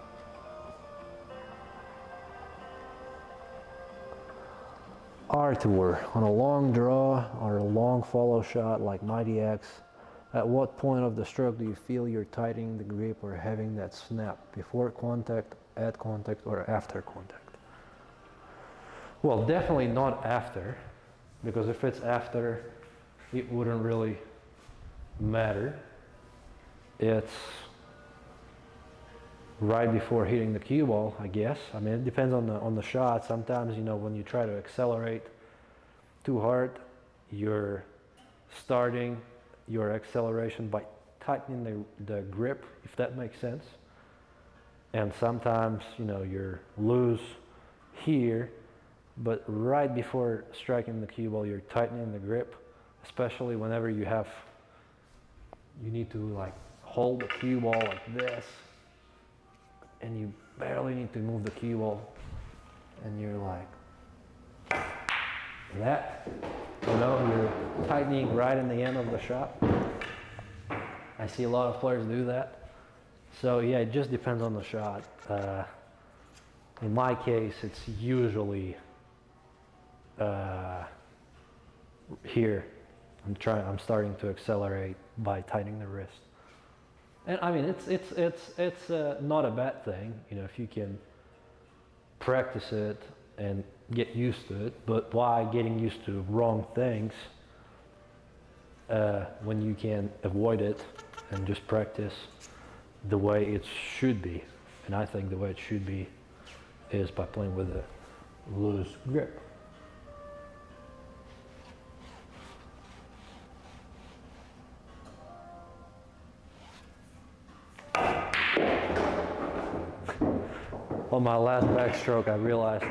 Arthur on a long draw or a long follow shot like Mighty X. At what point of the stroke do you feel you're tightening the grip or having that snap? Before contact, at contact, or after contact? Well, definitely not after, because if it's after, it wouldn't really matter. It's right before hitting the cue ball, I guess. I mean, it depends on the shot. Sometimes, you know, when you try to accelerate too hard, you're starting your acceleration by tightening the grip, if that makes sense. And sometimes, you know, you're loose here, but right before striking the cue ball, you're tightening the grip, especially whenever you need to like hold the cue ball like this, and you barely need to move the cue ball, and you're like that, you know, you're tightening right in the end of the shot. I see a lot of players do that. So yeah, it just depends on the shot. In my case, it's usually here. I'm starting to accelerate by tightening the wrist. And I mean, it's not a bad thing, you know, if you can practice it and get used to it. But why getting used to wrong things when you can avoid it and just practice the way it should be? And I think the way it should be is by playing with a loose grip. On my last backstroke, I realized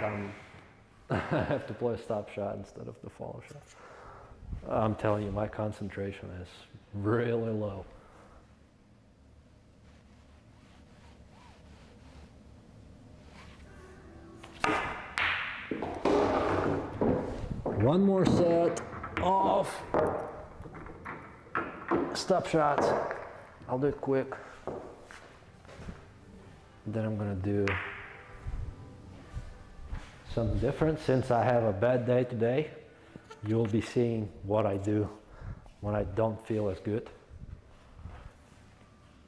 I have to play a stop shot instead of the follow shot. I'm telling you, my concentration is really low. One more set of stop shots. I'll do it quick. Then I'm gonna do something different. Since I have a bad day today, you'll be seeing what I do when I don't feel as good.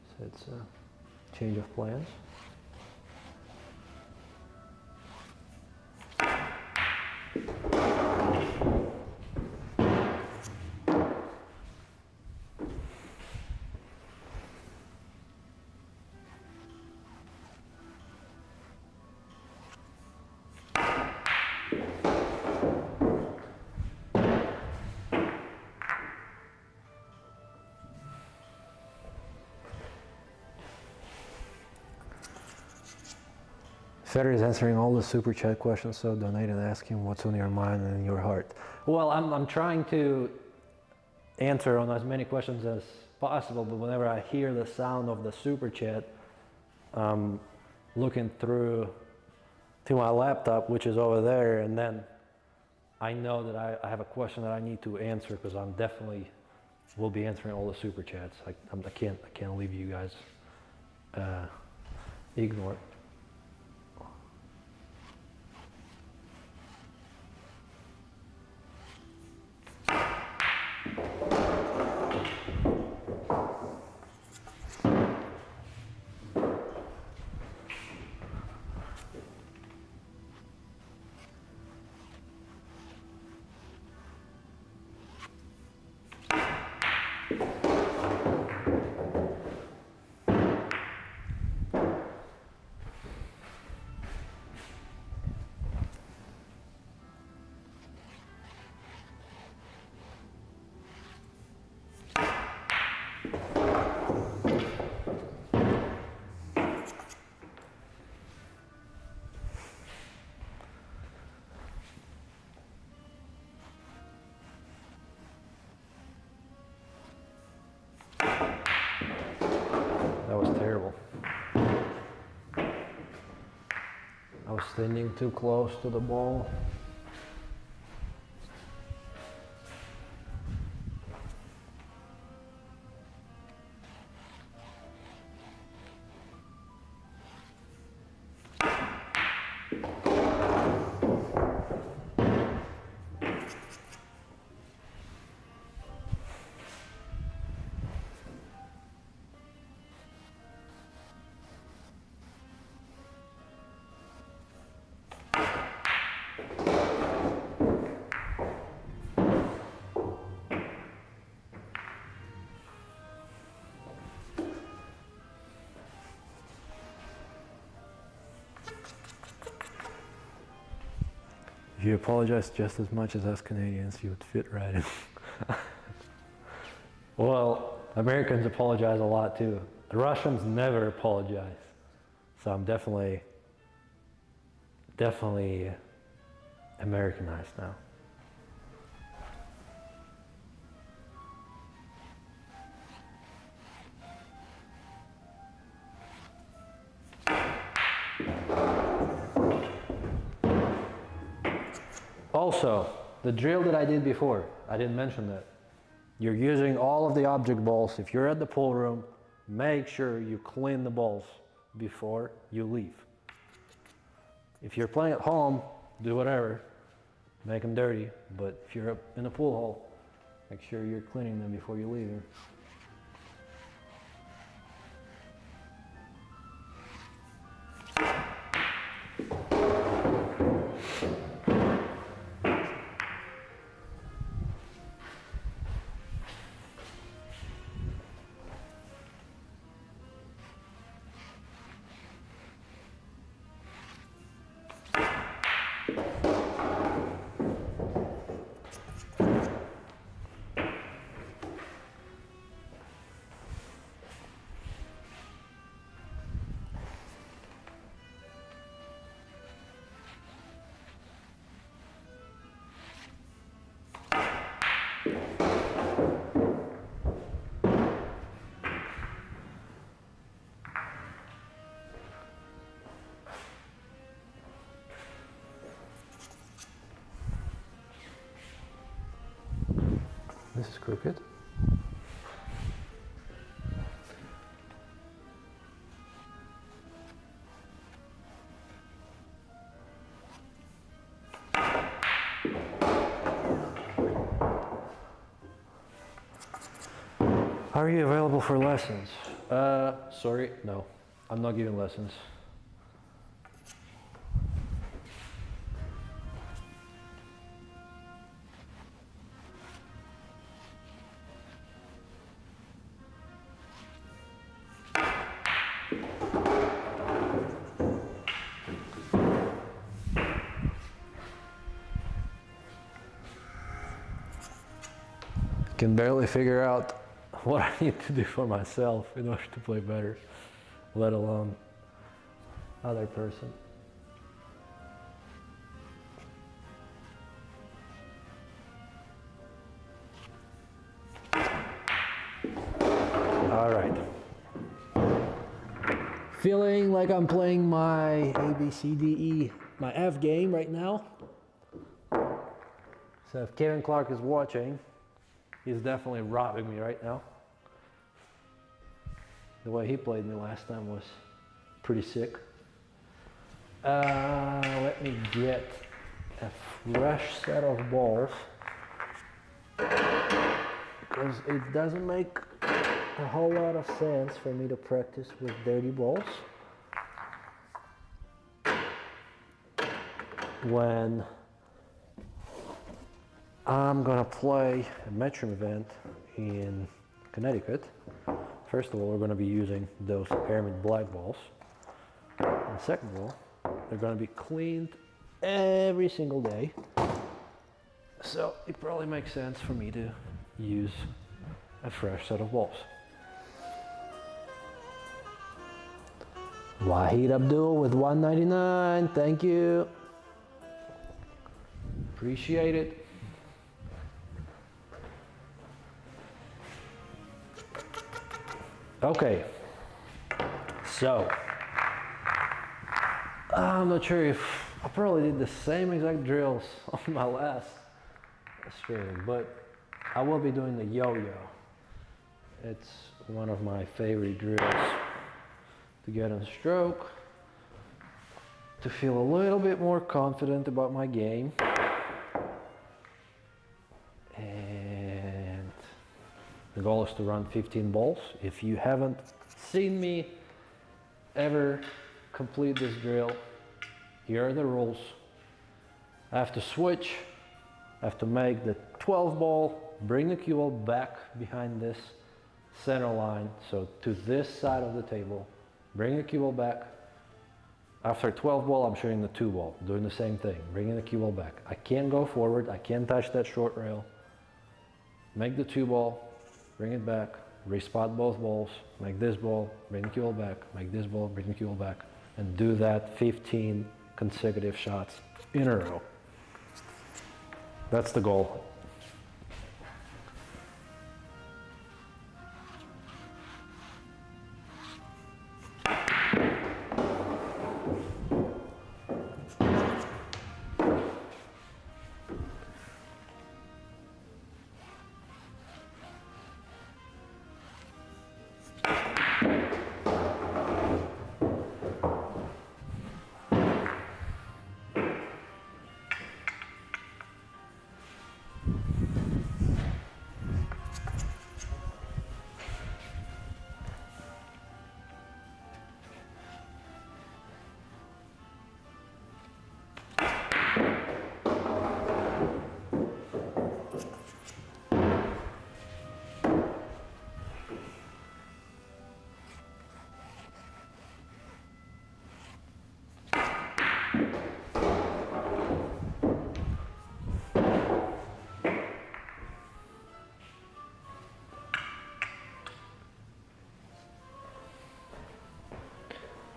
So it's a change of plans. Federer is answering all the super chat questions, so donate and ask him what's on your mind and in your heart. Well, I'm trying to answer on as many questions as possible, but whenever I hear the sound of the super chat, I'm looking through to my laptop, which is over there, and then I know that I have a question that I need to answer because I'm definitely will be answering all the super chats. I can't leave you guys ignored. That was terrible. I was standing too close to the ball. If you apologize just as much as us Canadians, you would fit right in. Well, Americans apologize a lot too. The Russians never apologize. So I'm definitely Americanized now. Also, the drill that I did before, I didn't mention that. You're using all of the object balls. If you're at the pool room, make sure you clean the balls before you leave. If you're playing at home, do whatever, make them dirty. But if you're up in a pool hall, make sure you're cleaning them before you leave. This is crooked. Are you available for lessons? Sorry, no, I'm not giving lessons. Can barely figure out what I need to do for myself in order to play better, let alone other person. All right. Feeling like I'm playing my A, B, C, D, E, my F game right now. So if Kevin Clark is watching, he's definitely robbing me right now. The way he played me last time was pretty sick. Let me get a fresh set of balls, because it doesn't make a whole lot of sense for me to practice with dirty balls when I'm gonna play a matchroom event in Connecticut. First of all, we're gonna be using those Pyramid Black balls. And second of all, they're gonna be cleaned every single day. So it probably makes sense for me to use a fresh set of balls. Wahid Abdul with 199, thank you. Appreciate it. Okay, so I'm not sure if I probably did the same exact drills on my last stream, but I will be doing the yo-yo. It's one of my favorite drills to get on stroke, to feel a little bit more confident about my game. And the goal is to run 15 balls. If you haven't seen me ever complete this drill, here are the rules. I have to switch, I have to make the 12 ball, bring the cue ball back behind this center line, so to this side of the table, bring the cue ball back. After 12 ball, I'm shooting the 2 ball, doing the same thing, bringing the cue ball back. I can't go forward, I can't touch that short rail. Make the 2 ball, bring it back, respot both balls, make this ball, bring the cue ball back, make this ball, bring the cue ball back, and do that 15 consecutive shots in a row. That's the goal.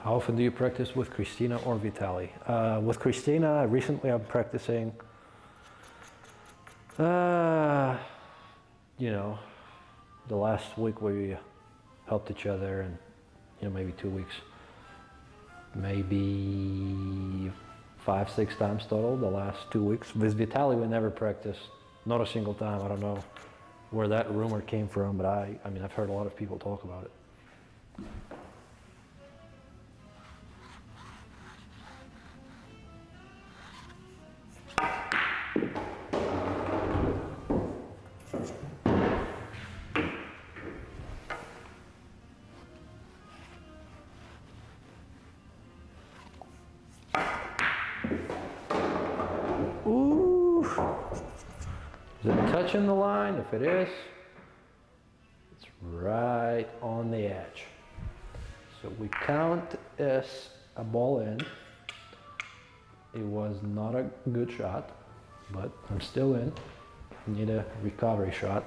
How often do you practice with Christina or Vitaly? With Christina, recently I'm practicing, you know, the last week we helped each other, and maybe 2 weeks, maybe 5-6 times total the last 2 weeks. With Vitaly we never practiced, not a single time. I don't know where that rumor came from, but I mean I've heard a lot of people talk about it. Is it touching the line? If it is, it's right on the edge. So we count as a ball in. It was not a good shot, but I'm still in. I need a recovery shot.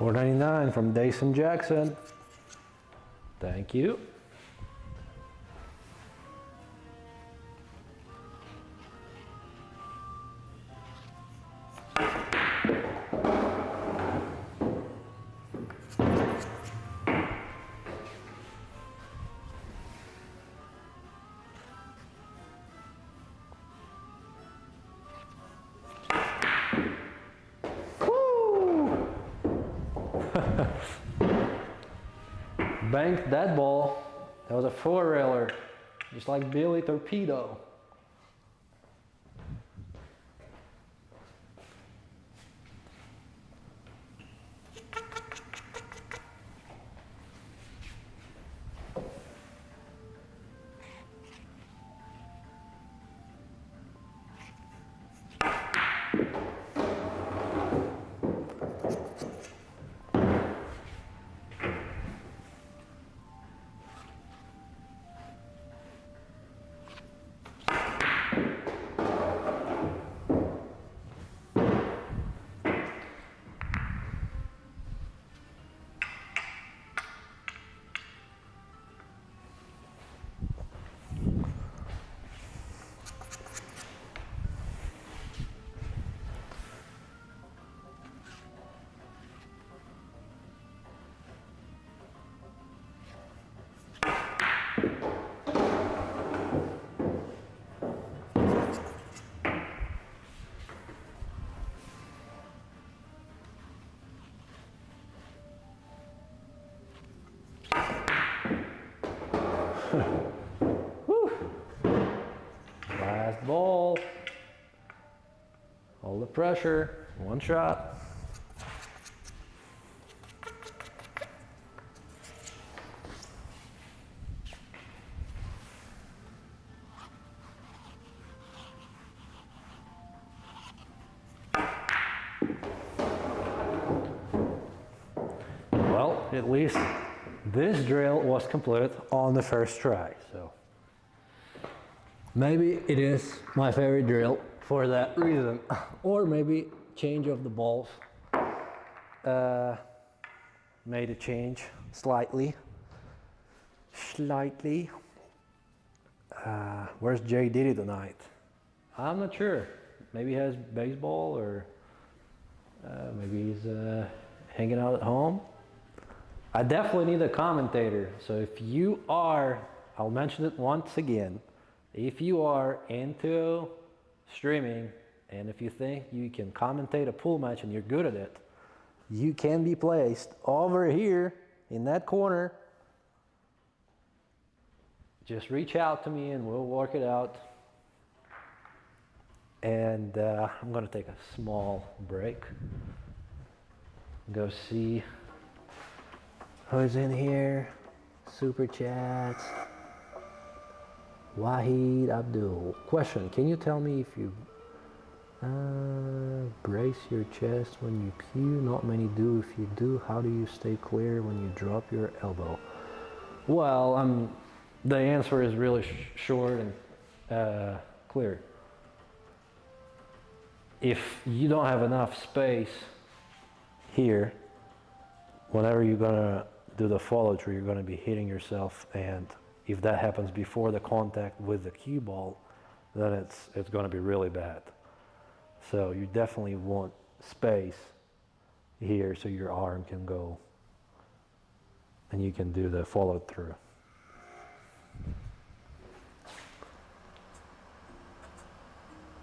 $4.99 from Dason Jackson. Thank you. Banked that ball. That was a four-railer, just like Billy Torpedo. Last ball. Hold the pressure. One shot. Well, at least this drill was completed on the first try, so maybe it is my favorite drill for that reason. Or maybe change of the balls made a change slightly. Where's Jay Diddy tonight? I'm not sure. Maybe he has baseball, or maybe he's hanging out at home. I definitely need a commentator. So if you are, I'll mention it once again, if you are into streaming and if you think you can commentate a pool match and you're good at it, you can be placed over here in that corner. Just reach out to me and we'll work it out. And I'm gonna take a small break. Go see who's in here. Super chats. Wahid Abdul. Question, can you tell me if you brace your chest when you pew? Not many do. If you do, how do you stay clear when you drop your elbow? Well, the answer is really short and clear. If you don't have enough space here, whenever you're gonna do the follow through, you're gonna be hitting yourself, and if that happens before the contact with the cue ball, then it's gonna be really bad. So you definitely want space here so your arm can go and you can do the follow through.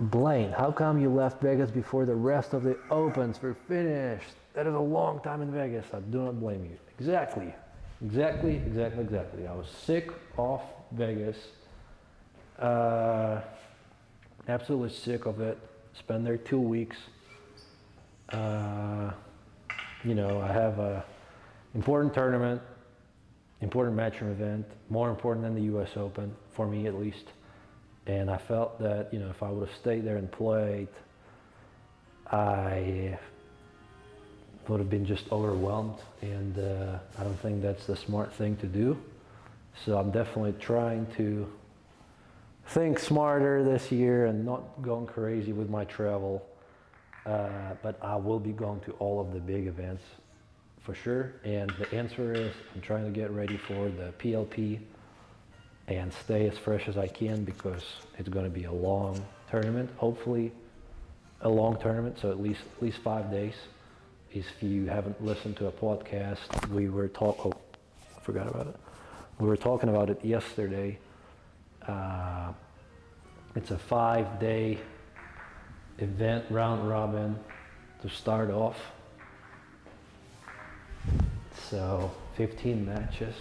Blaine, how come you left Vegas before the rest of the opens were finished? That is a long time in Vegas. I do not blame you. Exactly. I was sick of Vegas. Absolutely sick of it. Spent there 2 weeks. You know, I have a important tournament, important matchroom event, more important than the US Open, for me at least. And I felt that, you know, if I would have stayed there and played, I would have been just overwhelmed, and I don't think that's the smart thing to do. So I'm definitely trying to think smarter this year and not going crazy with my travel. But I will be going to all of the big events for sure. And the answer is I'm trying to get ready for the PLP and stay as fresh as I can because it's going to be a long tournament, hopefully a long tournament, so at least 5 days. If you haven't listened to a podcast, we were talking, oh, I forgot about it. We were talking about it yesterday. It's a 5-day event, round robin, to start off. So 15 matches.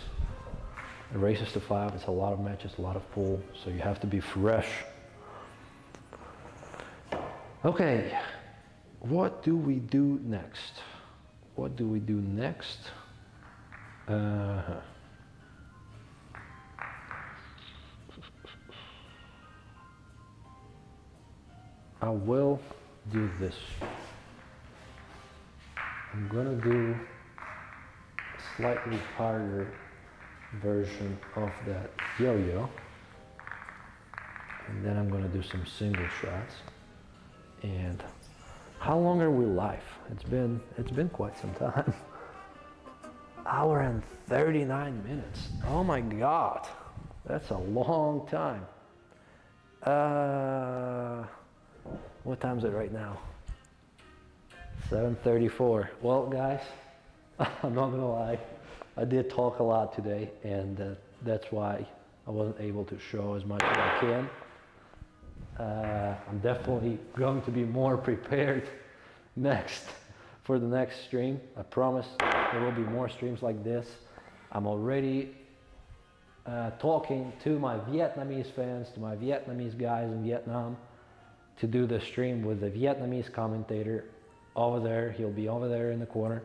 It races to 5. It's a lot of matches, a lot of pool. So you have to be fresh. Okay, what do we do next? What do we do next? I will do this. I'm gonna do a slightly harder version of that yo-yo, and then I'm gonna do some single shots. And how long are we live? It's been quite some time. Hour and 39 minutes. Oh my God, that's a long time. What time is it right now? 7:34. Well, guys, I'm not gonna lie. I did talk a lot today, and that's why I wasn't able to show as much as I can. I'm definitely going to be more prepared for the next stream. I promise there will be more streams like this. I'm already talking to my Vietnamese fans, to my Vietnamese guys in Vietnam, to do the stream with the Vietnamese commentator over there. He'll be over there in the corner.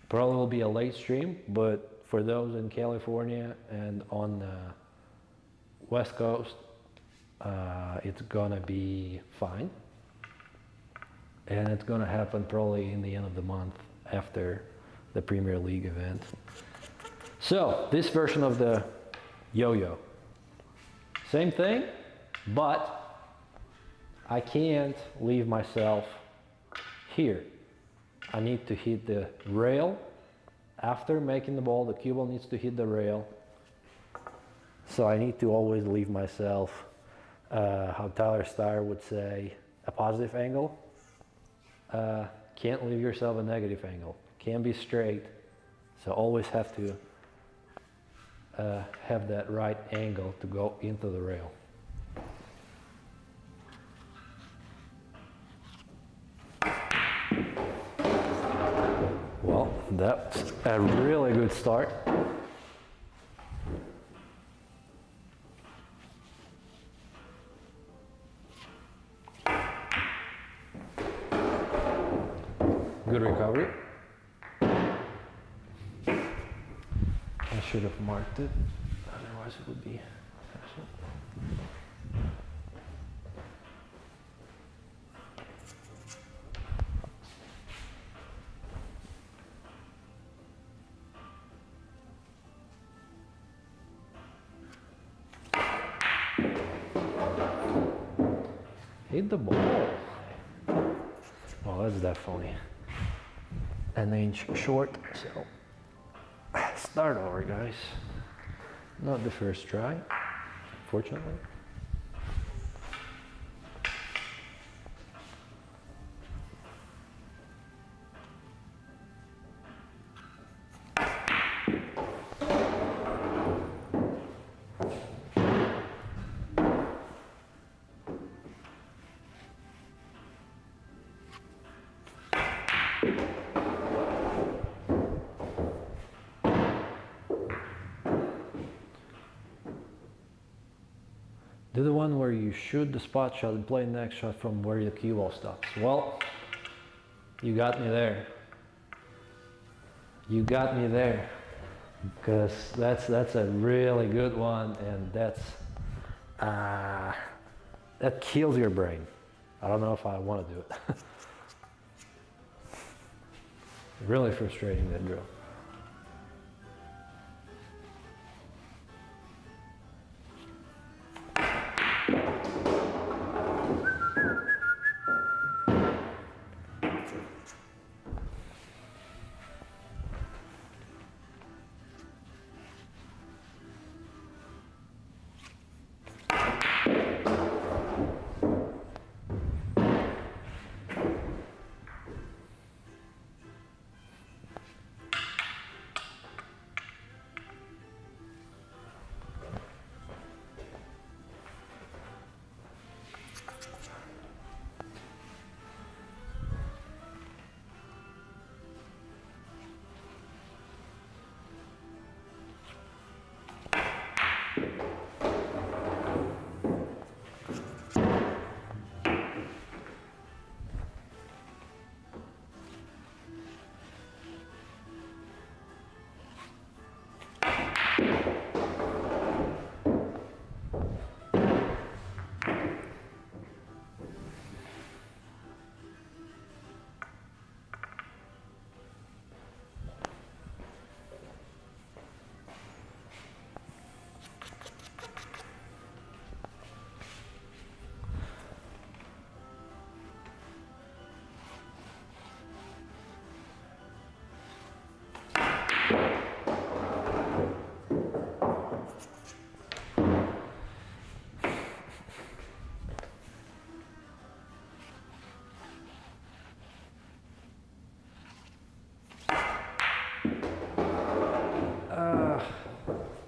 Probably will be a late stream, but for those in California and on the West Coast, it's gonna be fine. And it's gonna happen probably in the end of the month after the Premier League event. So this version of the yo-yo, same thing, but I can't leave myself here. I need to hit the rail. After making the ball, the cue ball needs to hit the rail. So I need to always leave myself, how Tyler Steyer would say, a positive angle. Can't leave yourself a negative angle. Can't be straight. So always have to have that right angle to go into the rail. Well, that's a really good start. Good recovery. I should have marked it, otherwise it would be faster. Hit the ball. Well, that's definitely an inch short, so start over, guys. Not the first try, fortunately. Do the one where you shoot the spot shot and play the next shot from where the cue ball stops. Well, you got me there. You got me there. Because that's a really good one, and that kills your brain. I don't know if I want to do it. Really frustrating, that drill.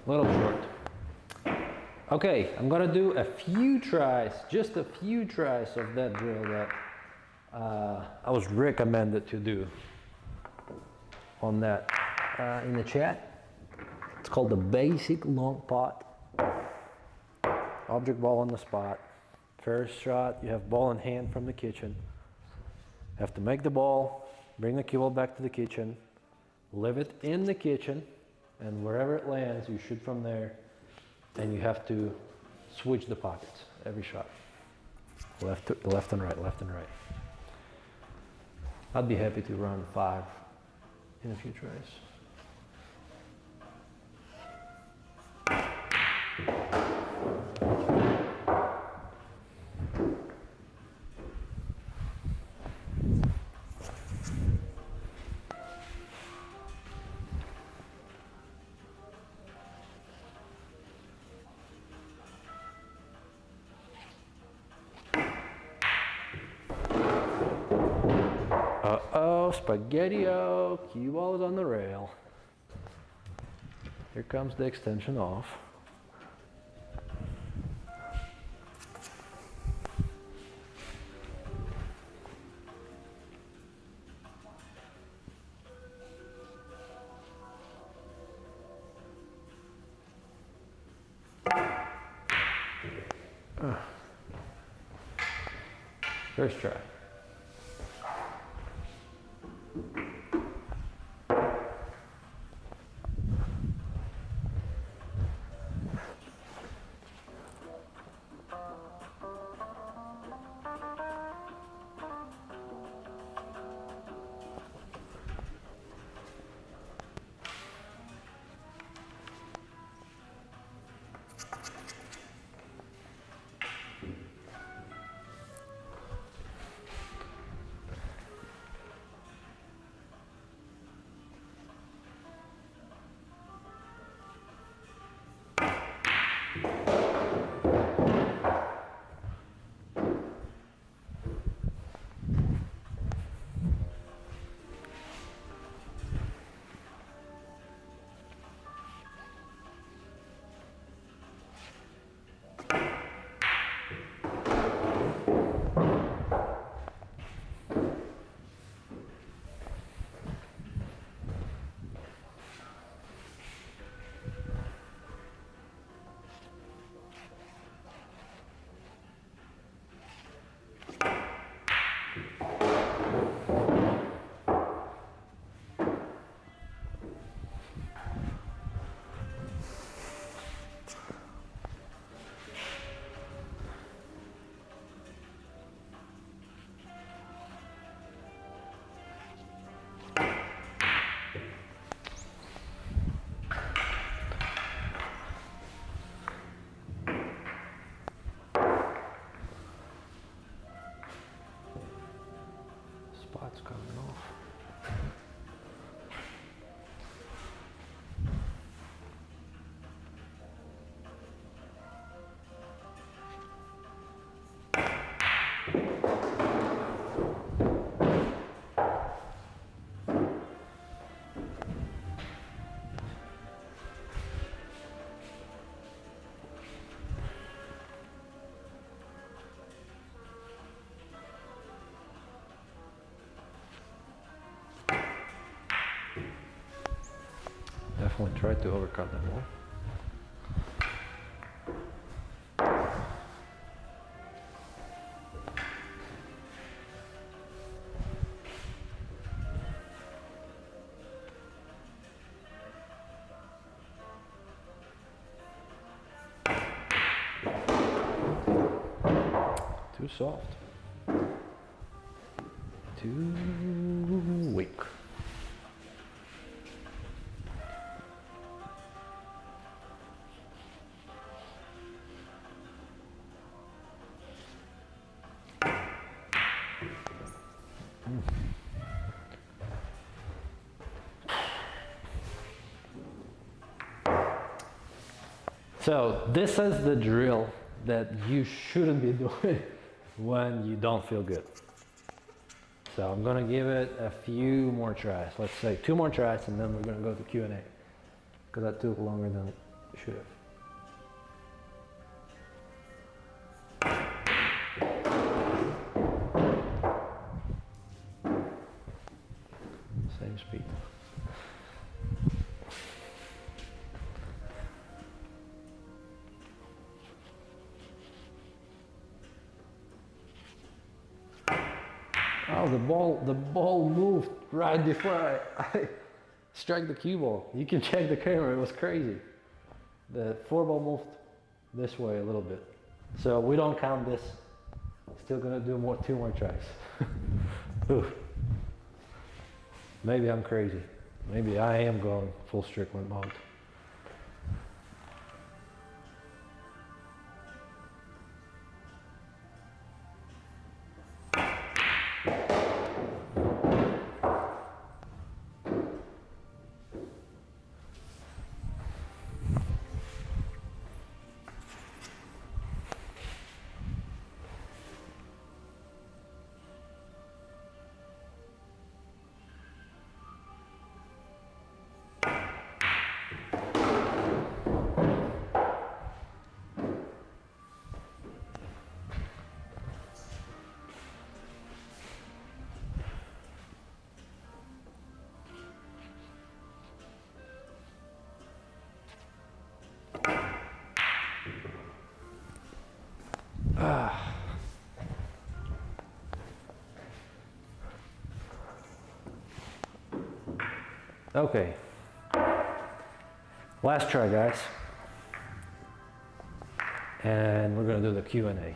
Little short. Okay, I'm gonna do a few tries, just a few tries of that drill that I was recommended to do on that in the chat. It's called the basic long pot. Object ball on the spot. First shot, you have ball in hand from the kitchen. You have to make the ball, bring the cue ball back to the kitchen, leave it in the kitchen, and wherever it lands, you shoot from there, and you have to switch the pockets every shot. Left and right, left and right. I'd be happy to run 5 in a few tries. Uh-oh, spaghetti-o, cue ball is on the rail. Here comes the extension off. First try. Spot's coming off. Definitely try to overcut them all. Too soft. Too weak. So this is the drill that you shouldn't be doing when you don't feel good. So I'm gonna give it a few more tries. Let's say 2 more tries, and then we're gonna go to Q&A, because that took longer than it should have. Same speed. Oh, the ball moved right before I struck the cue ball. You can check the camera, it was crazy. The 4 ball moved this way a little bit. So we don't count this. Still gonna do 2 more tries. Maybe I'm crazy. Maybe I am going full Strickland mode. Okay. Last try, guys. And we're gonna do the Q&A.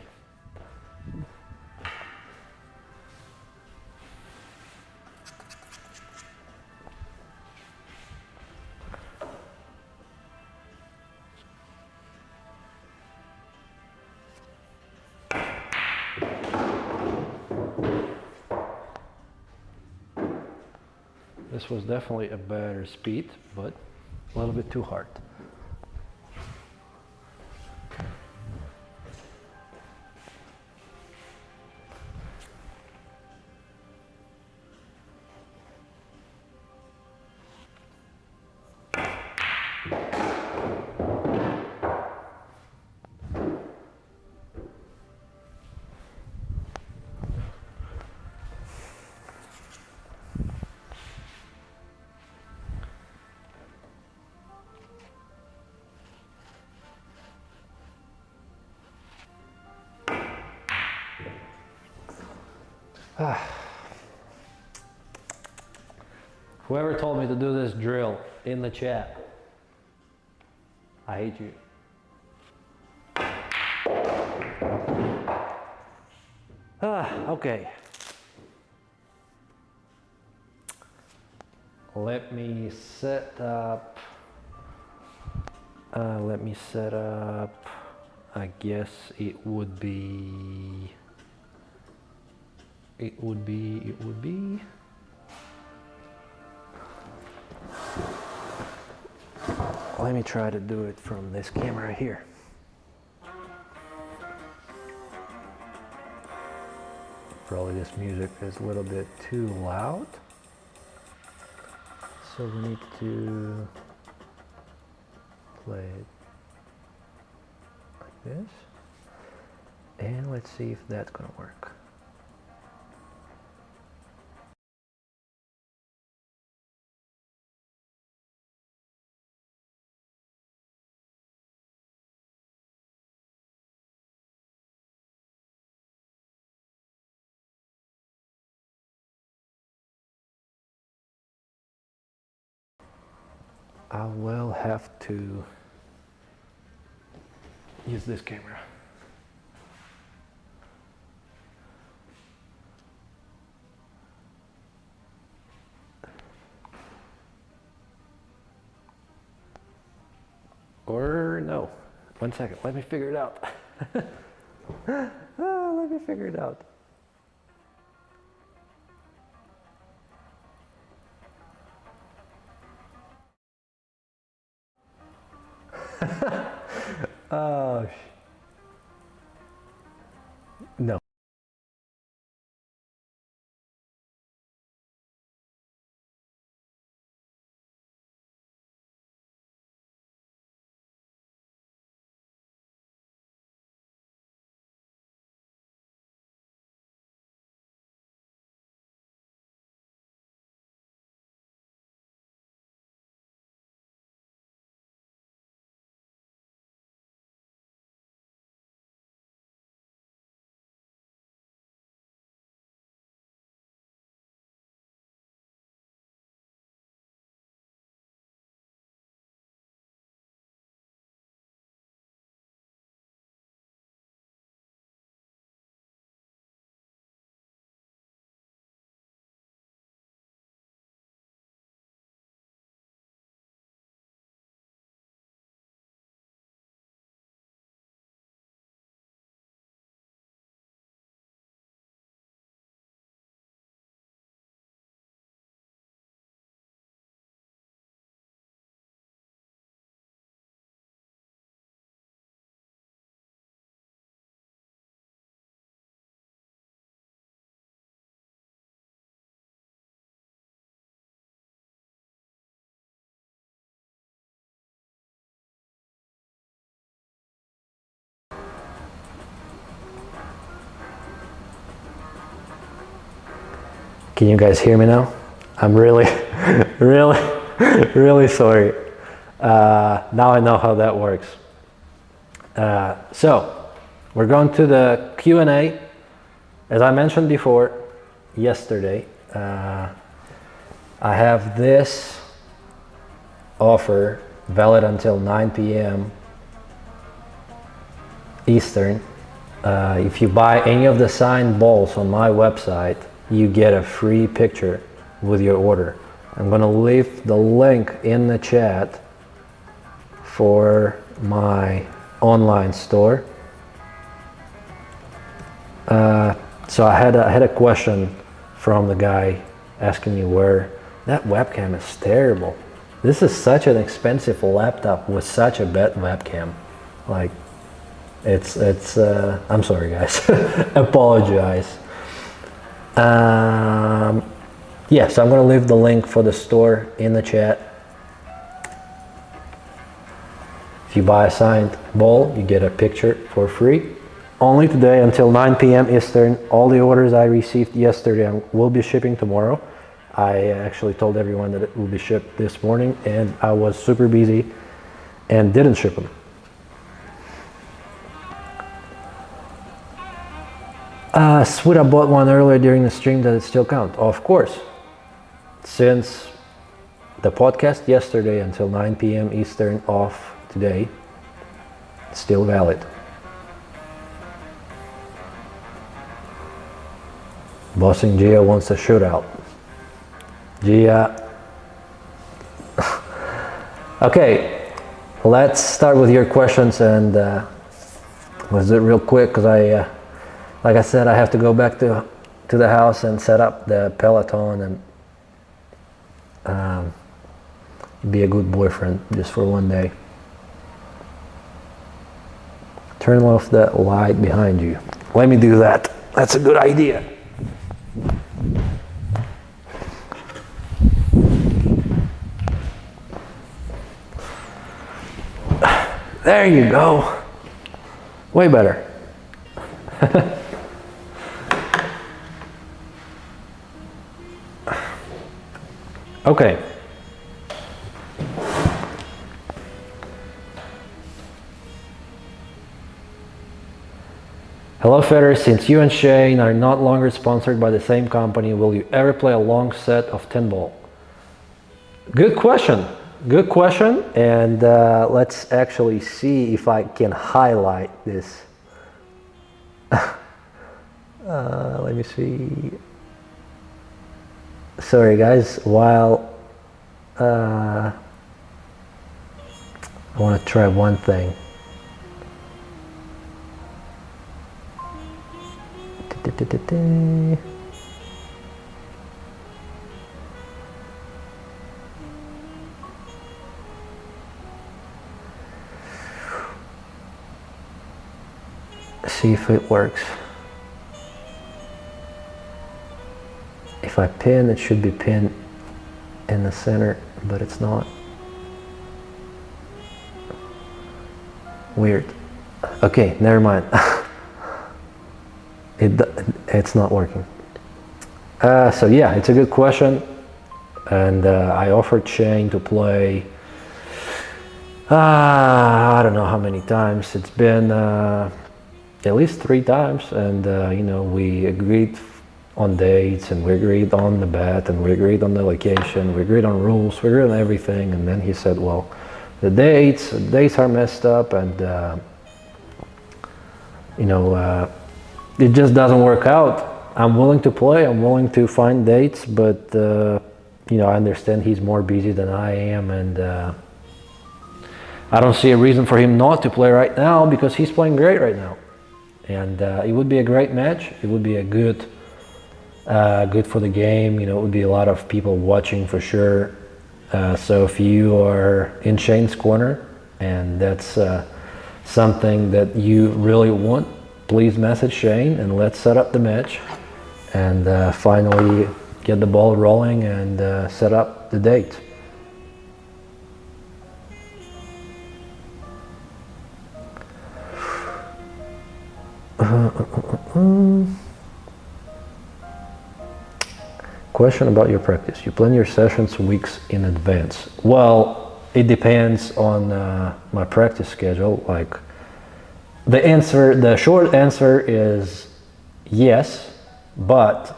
This was definitely a better speed, but a little bit too hard. Whoever told me to do this drill in the chat, I hate you. Okay. Let me set up, I guess it would be, let me try to do it from this camera here. Probably this music is a little bit too loud. So we need to play it like this. And let's see if that's gonna work. I will have to use this camera. no? 1 second, let me figure it out. Let me figure it out. Oh, no. Can you guys hear me now? I'm really, really, really sorry. Now I know how that works. So, we're going to the Q&A. As I mentioned before, yesterday, I have this offer valid until 9 p.m. Eastern. If you buy any of the signed balls on my website, you get a free picture with your order. I'm gonna leave the link in the chat for my online store. So I had a question from the guy asking me where that webcam is terrible. This is such an expensive laptop with such a bad webcam. Like, it's I'm sorry guys, apologize. Yeah, so I'm gonna leave the link for the store in the chat. If you buy a signed ball, you get a picture for free. Only today until 9 p.m. Eastern. All the orders I received yesterday will be shipping tomorrow. I actually told everyone that it will be shipped this morning, and I was super busy and didn't ship them. Sweet, I bought one earlier during the stream. Does it still count? Of course. Since the podcast yesterday until 9 p.m. Eastern off today, it's still valid. Bossing Gia wants a shootout. Gia. Okay, let's start with your questions, and let's do it real quick because like I said, I have to go back to the house and set up the Peloton and be a good boyfriend just for one day. Turn off that light behind you. Let me do that. That's a good idea. There you go. Way better. Okay. Hello Federer, since you and Shane are not longer sponsored by the same company, will you ever play a long set of 10 ball? Good question. Good question. And let's actually see if I can highlight this. Let me see. Sorry guys, while I want to try one thing. See if it works. If I pin, it should be pinned in the center, but it's not. Weird. Okay, never mind. It's not working. So yeah, it's a good question, and I offered Shane to play. I don't know how many times. It's been at least 3 times, and you know, we agreed on dates, and we agreed on the bet, and we agreed on the location, we agreed on rules, we agreed on everything, and then he said, well, the dates are messed up, and you know, it just doesn't work out. I'm willing to play, I'm willing to find dates, but you know, I understand he's more busy than I am, and I don't see a reason for him not to play right now, because he's playing great right now. And it would be a great match. It would be a good for the game. You know, it would be a lot of people watching for sure. So if you are in Shane's corner and that's something that you really want, please message Shane and let's set up the match and finally get the ball rolling and set up the date. Question about your practice. You plan your sessions weeks in advance. Well, it depends on my practice schedule. Like the short answer is yes, but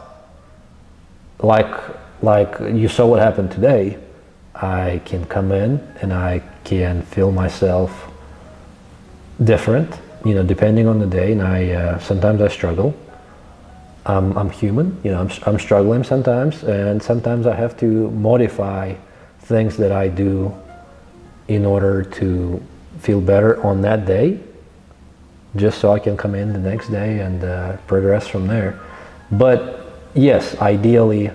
like you saw what happened today, I can come in and I can feel myself different, you know, depending on the day, and I sometimes I struggle. I'm human, you know, I'm struggling sometimes, and sometimes I have to modify things that I do in order to feel better on that day, just so I can come in the next day and progress from there. But yes, ideally,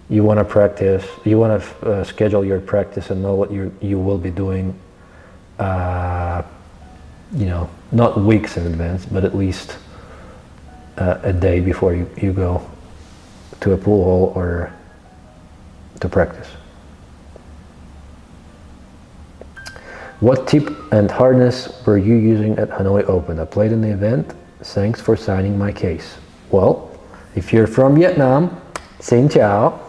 you want to practice, you want to schedule your practice and know what you will be doing, you know, not weeks in advance, but at least a day before you go to a pool hall or to practice. What tip and harness were you using at Hanoi Open? I played in the event. Thanks for signing my case. Well, if you're from Vietnam, xin chào.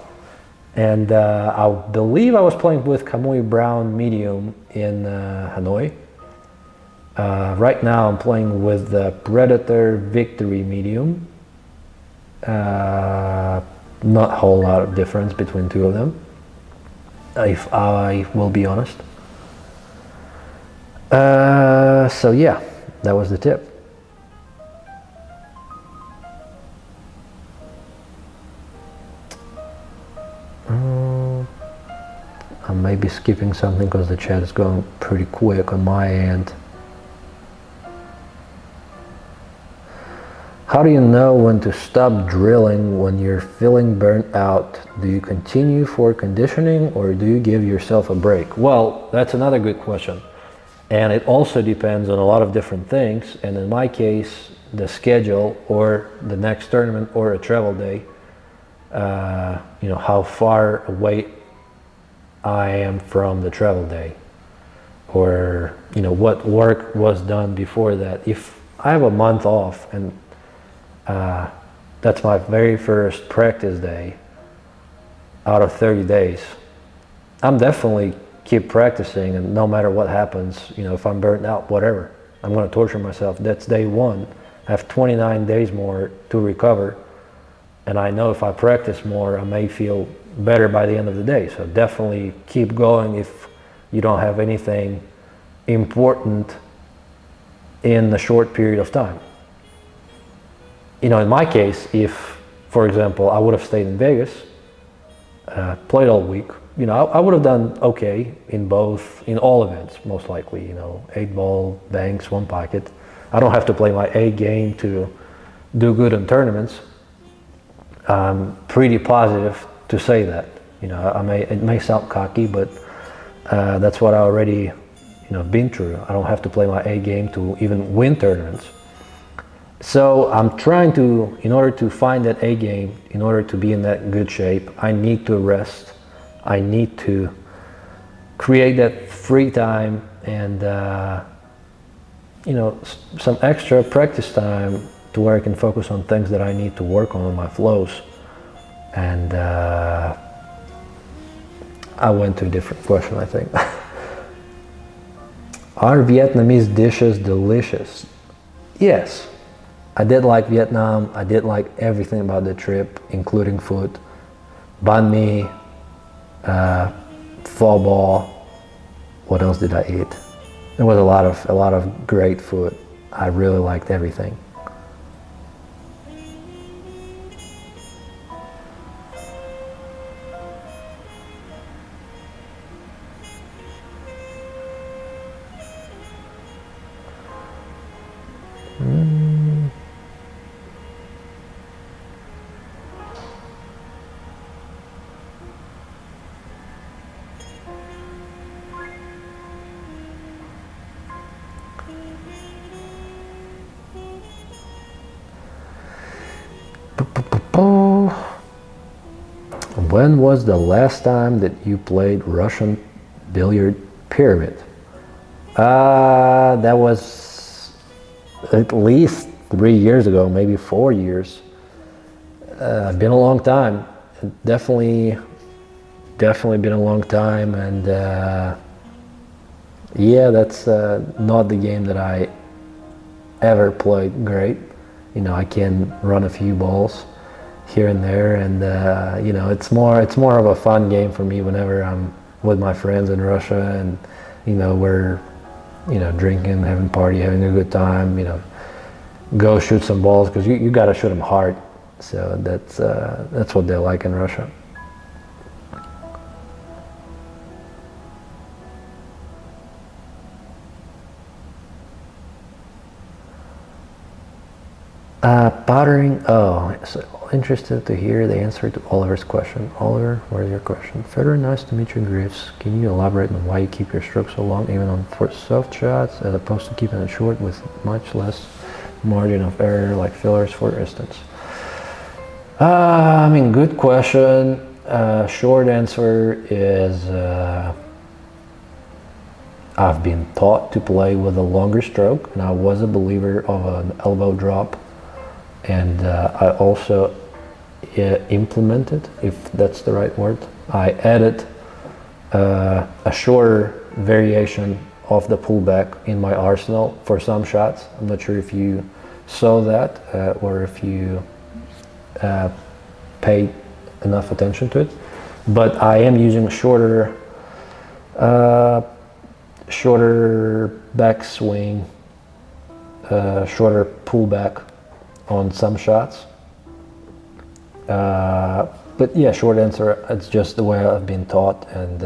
And I believe I was playing with Kamui Brown medium in Hanoi. Right now I'm playing with the Predator Victory medium. Not a whole lot of difference between two of them, if I will be honest. So yeah, that was the tip. I may be skipping something because the chat is going pretty quick on my end. How do you know when to stop drilling when you're feeling burnt out? Do you continue for conditioning or do you give yourself a break? Well, that's another good question. And it also depends on a lot of different things. And in my case, the schedule or the next tournament or a travel day, you know, how far away I am from the travel day, or, you know, what work was done before that. If I have a month off and that's my very first practice day out of 30 days, I'm definitely keep practicing, and no matter what happens, you know, if I'm burnt out, whatever, I'm going to torture myself. That's day one. I have 29 days more to recover, and I know if I practice more, I may feel better by the end of the day. So definitely keep going if you don't have anything important in the short period of time. You know, in my case, if, for example, I would have stayed in Vegas, played all week, I would have done okay in all events, most likely. 8 ball, banks, one pocket. I don't have to play my A game to do good in tournaments. I'm pretty positive to say that. It may sound cocky, but that's what I already, been through. I don't have to play my A game to even win tournaments. So I'm trying to, in order to find that A game, in order to be in that good shape, I need to rest. I need to create that free time and, some extra practice time to where I can focus on things that I need to work on my flows. And I went to a different question, I think. Are Vietnamese dishes delicious? Yes. I did like Vietnam. I did like everything about the trip, including food. Banh mi, pho ball. What else did I eat? There was a lot of great food. I really liked everything. When was the last time that you played Russian billiard pyramid? That was at least 3 years ago, maybe 4 years. Been a long time. Definitely been a long time, and yeah, that's not the game that I ever played great. I can run a few balls here and there, and it's more of a fun game for me whenever I'm with my friends in Russia, and we're drinking, having party, having a good time. Go shoot some balls, because you got to shoot them hard. So that's what they like in Russia. Pottering. Oh, so interested to hear the answer to Oliver's question. Oliver, what is your question? Federer, nice to meet your griefs. Can you elaborate on why you keep your stroke so long, even on for soft shots, as opposed to keeping it short with much less margin of error, like fillers, for instance? Good question. Short answer is I've been taught to play with a longer stroke, and I was a believer of an elbow drop. And I also implemented, if that's the right word, I added a shorter variation of the pullback in my arsenal for some shots. I'm not sure if you saw that or if you paid enough attention to it, but I am using shorter backswing, shorter pullback on some shots. But yeah, short answer, it's just the way I've been taught, and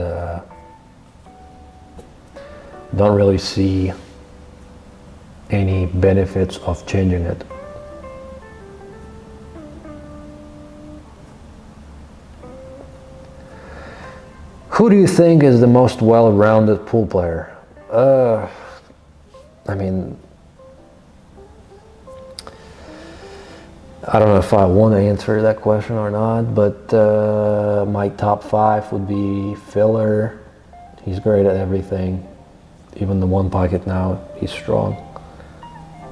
don't really see any benefits of changing it. Who do you think is the most well-rounded pool player? I don't know if I want to answer that question or not, but my top 5 would be Filler. He's great at everything. Even the one pocket now, he's strong.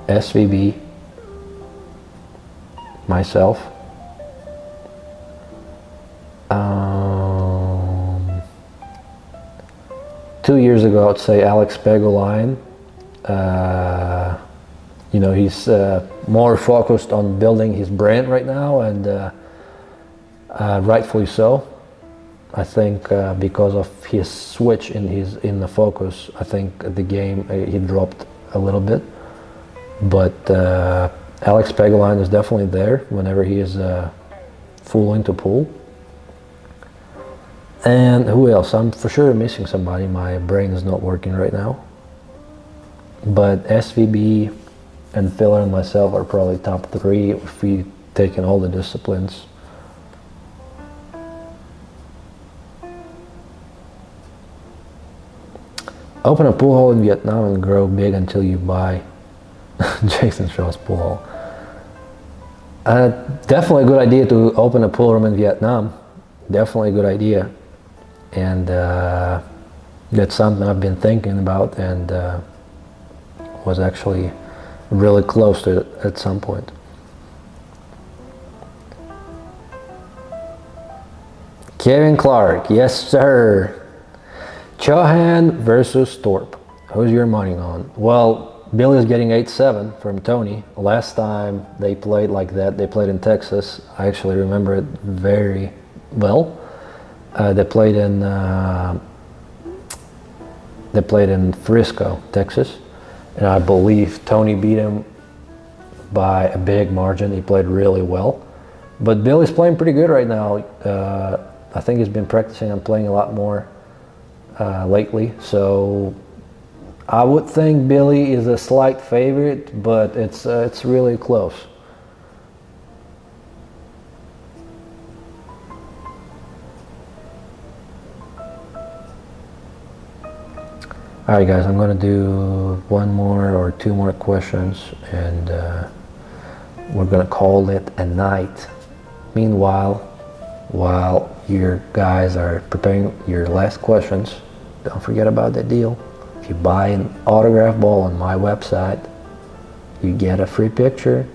SVB. Myself. 2 years ago, I'd say Alex Pegulayan. He's more focused on building his brand right now, and rightfully so. I think because of his switch in the focus, I think the game he dropped a little bit. But Alex Pegulayan is definitely there whenever he is full into pool. And who else? I'm for sure missing somebody. My brain is not working right now. But SVB and Filler and myself are probably top 3 if we take in all the disciplines. Open a pool hall in Vietnam and grow big until you buy Jason Shaw's pool hall. Definitely a good idea to open a pool room in Vietnam. Definitely a good idea. And that's something I've been thinking about and was actually really close to it at some point. Kevin Clark, yes sir. Chohan versus Thorpe. Who's your money on? Well, Billy's getting 8-7 from Tony. Last time they played like that, they played in Texas. I actually remember it very well. They played in Frisco, Texas, and I believe Tony beat him by a big margin. He played really well, but Billy's playing pretty good right now. I think he's been practicing and playing a lot more lately, so I would think Billy is a slight favorite, but it's really close. All right, guys, I'm gonna do 1 more or 2 more questions, and we're gonna call it a night. Meanwhile, while your guys are preparing your last questions, don't forget about that deal. If you buy an autograph ball on my website, you get a free picture.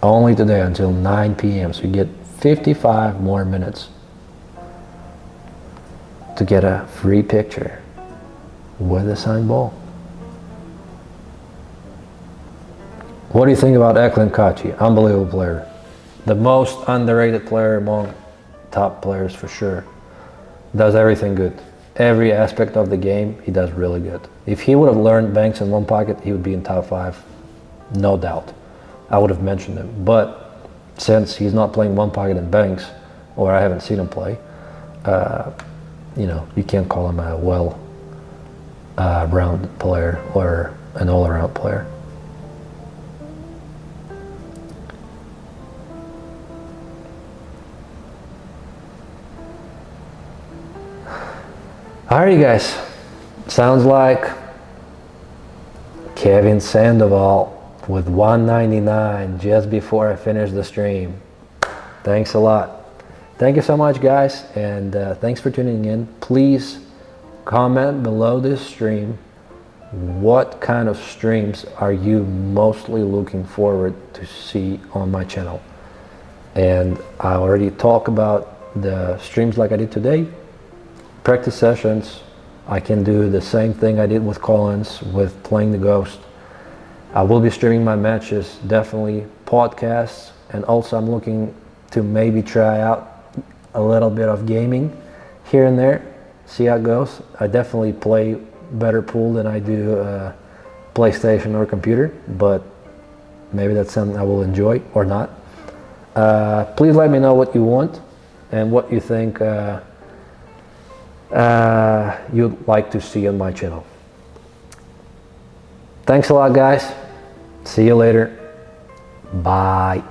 Only today until 9 p.m. So you get 55 more minutes to get a free picture with a signed ball. What do you think about Eklund Kachi? Unbelievable player. The most underrated player among top players for sure. Does everything good. Every aspect of the game, he does really good. If he would have learned banks in one pocket, he would be in top 5, no doubt. I would have mentioned him. But since he's not playing one pocket in banks, or I haven't seen him play, you know, you can't call him a well-rounded player or an all-around player. Alright, guys, sounds like Kevin Sandoval with 199 just before I finish the stream. Thanks a lot. Thank you so much, guys, and thanks for tuning in. Please comment below this stream what kind of streams are you mostly looking forward to see on my channel. And I already talked about the streams like I did today. Practice sessions, I can do the same thing I did with Collins with playing the Ghost. I will be streaming my matches, definitely podcasts, and also I'm looking to maybe try out a little bit of gaming here and there, see how it goes. I definitely play better pool than I do PlayStation or computer, but maybe that's something I will enjoy or not. Please let me know what you want and what you think you'd like to see on my channel. Thanks a lot, guys. See you later. Bye.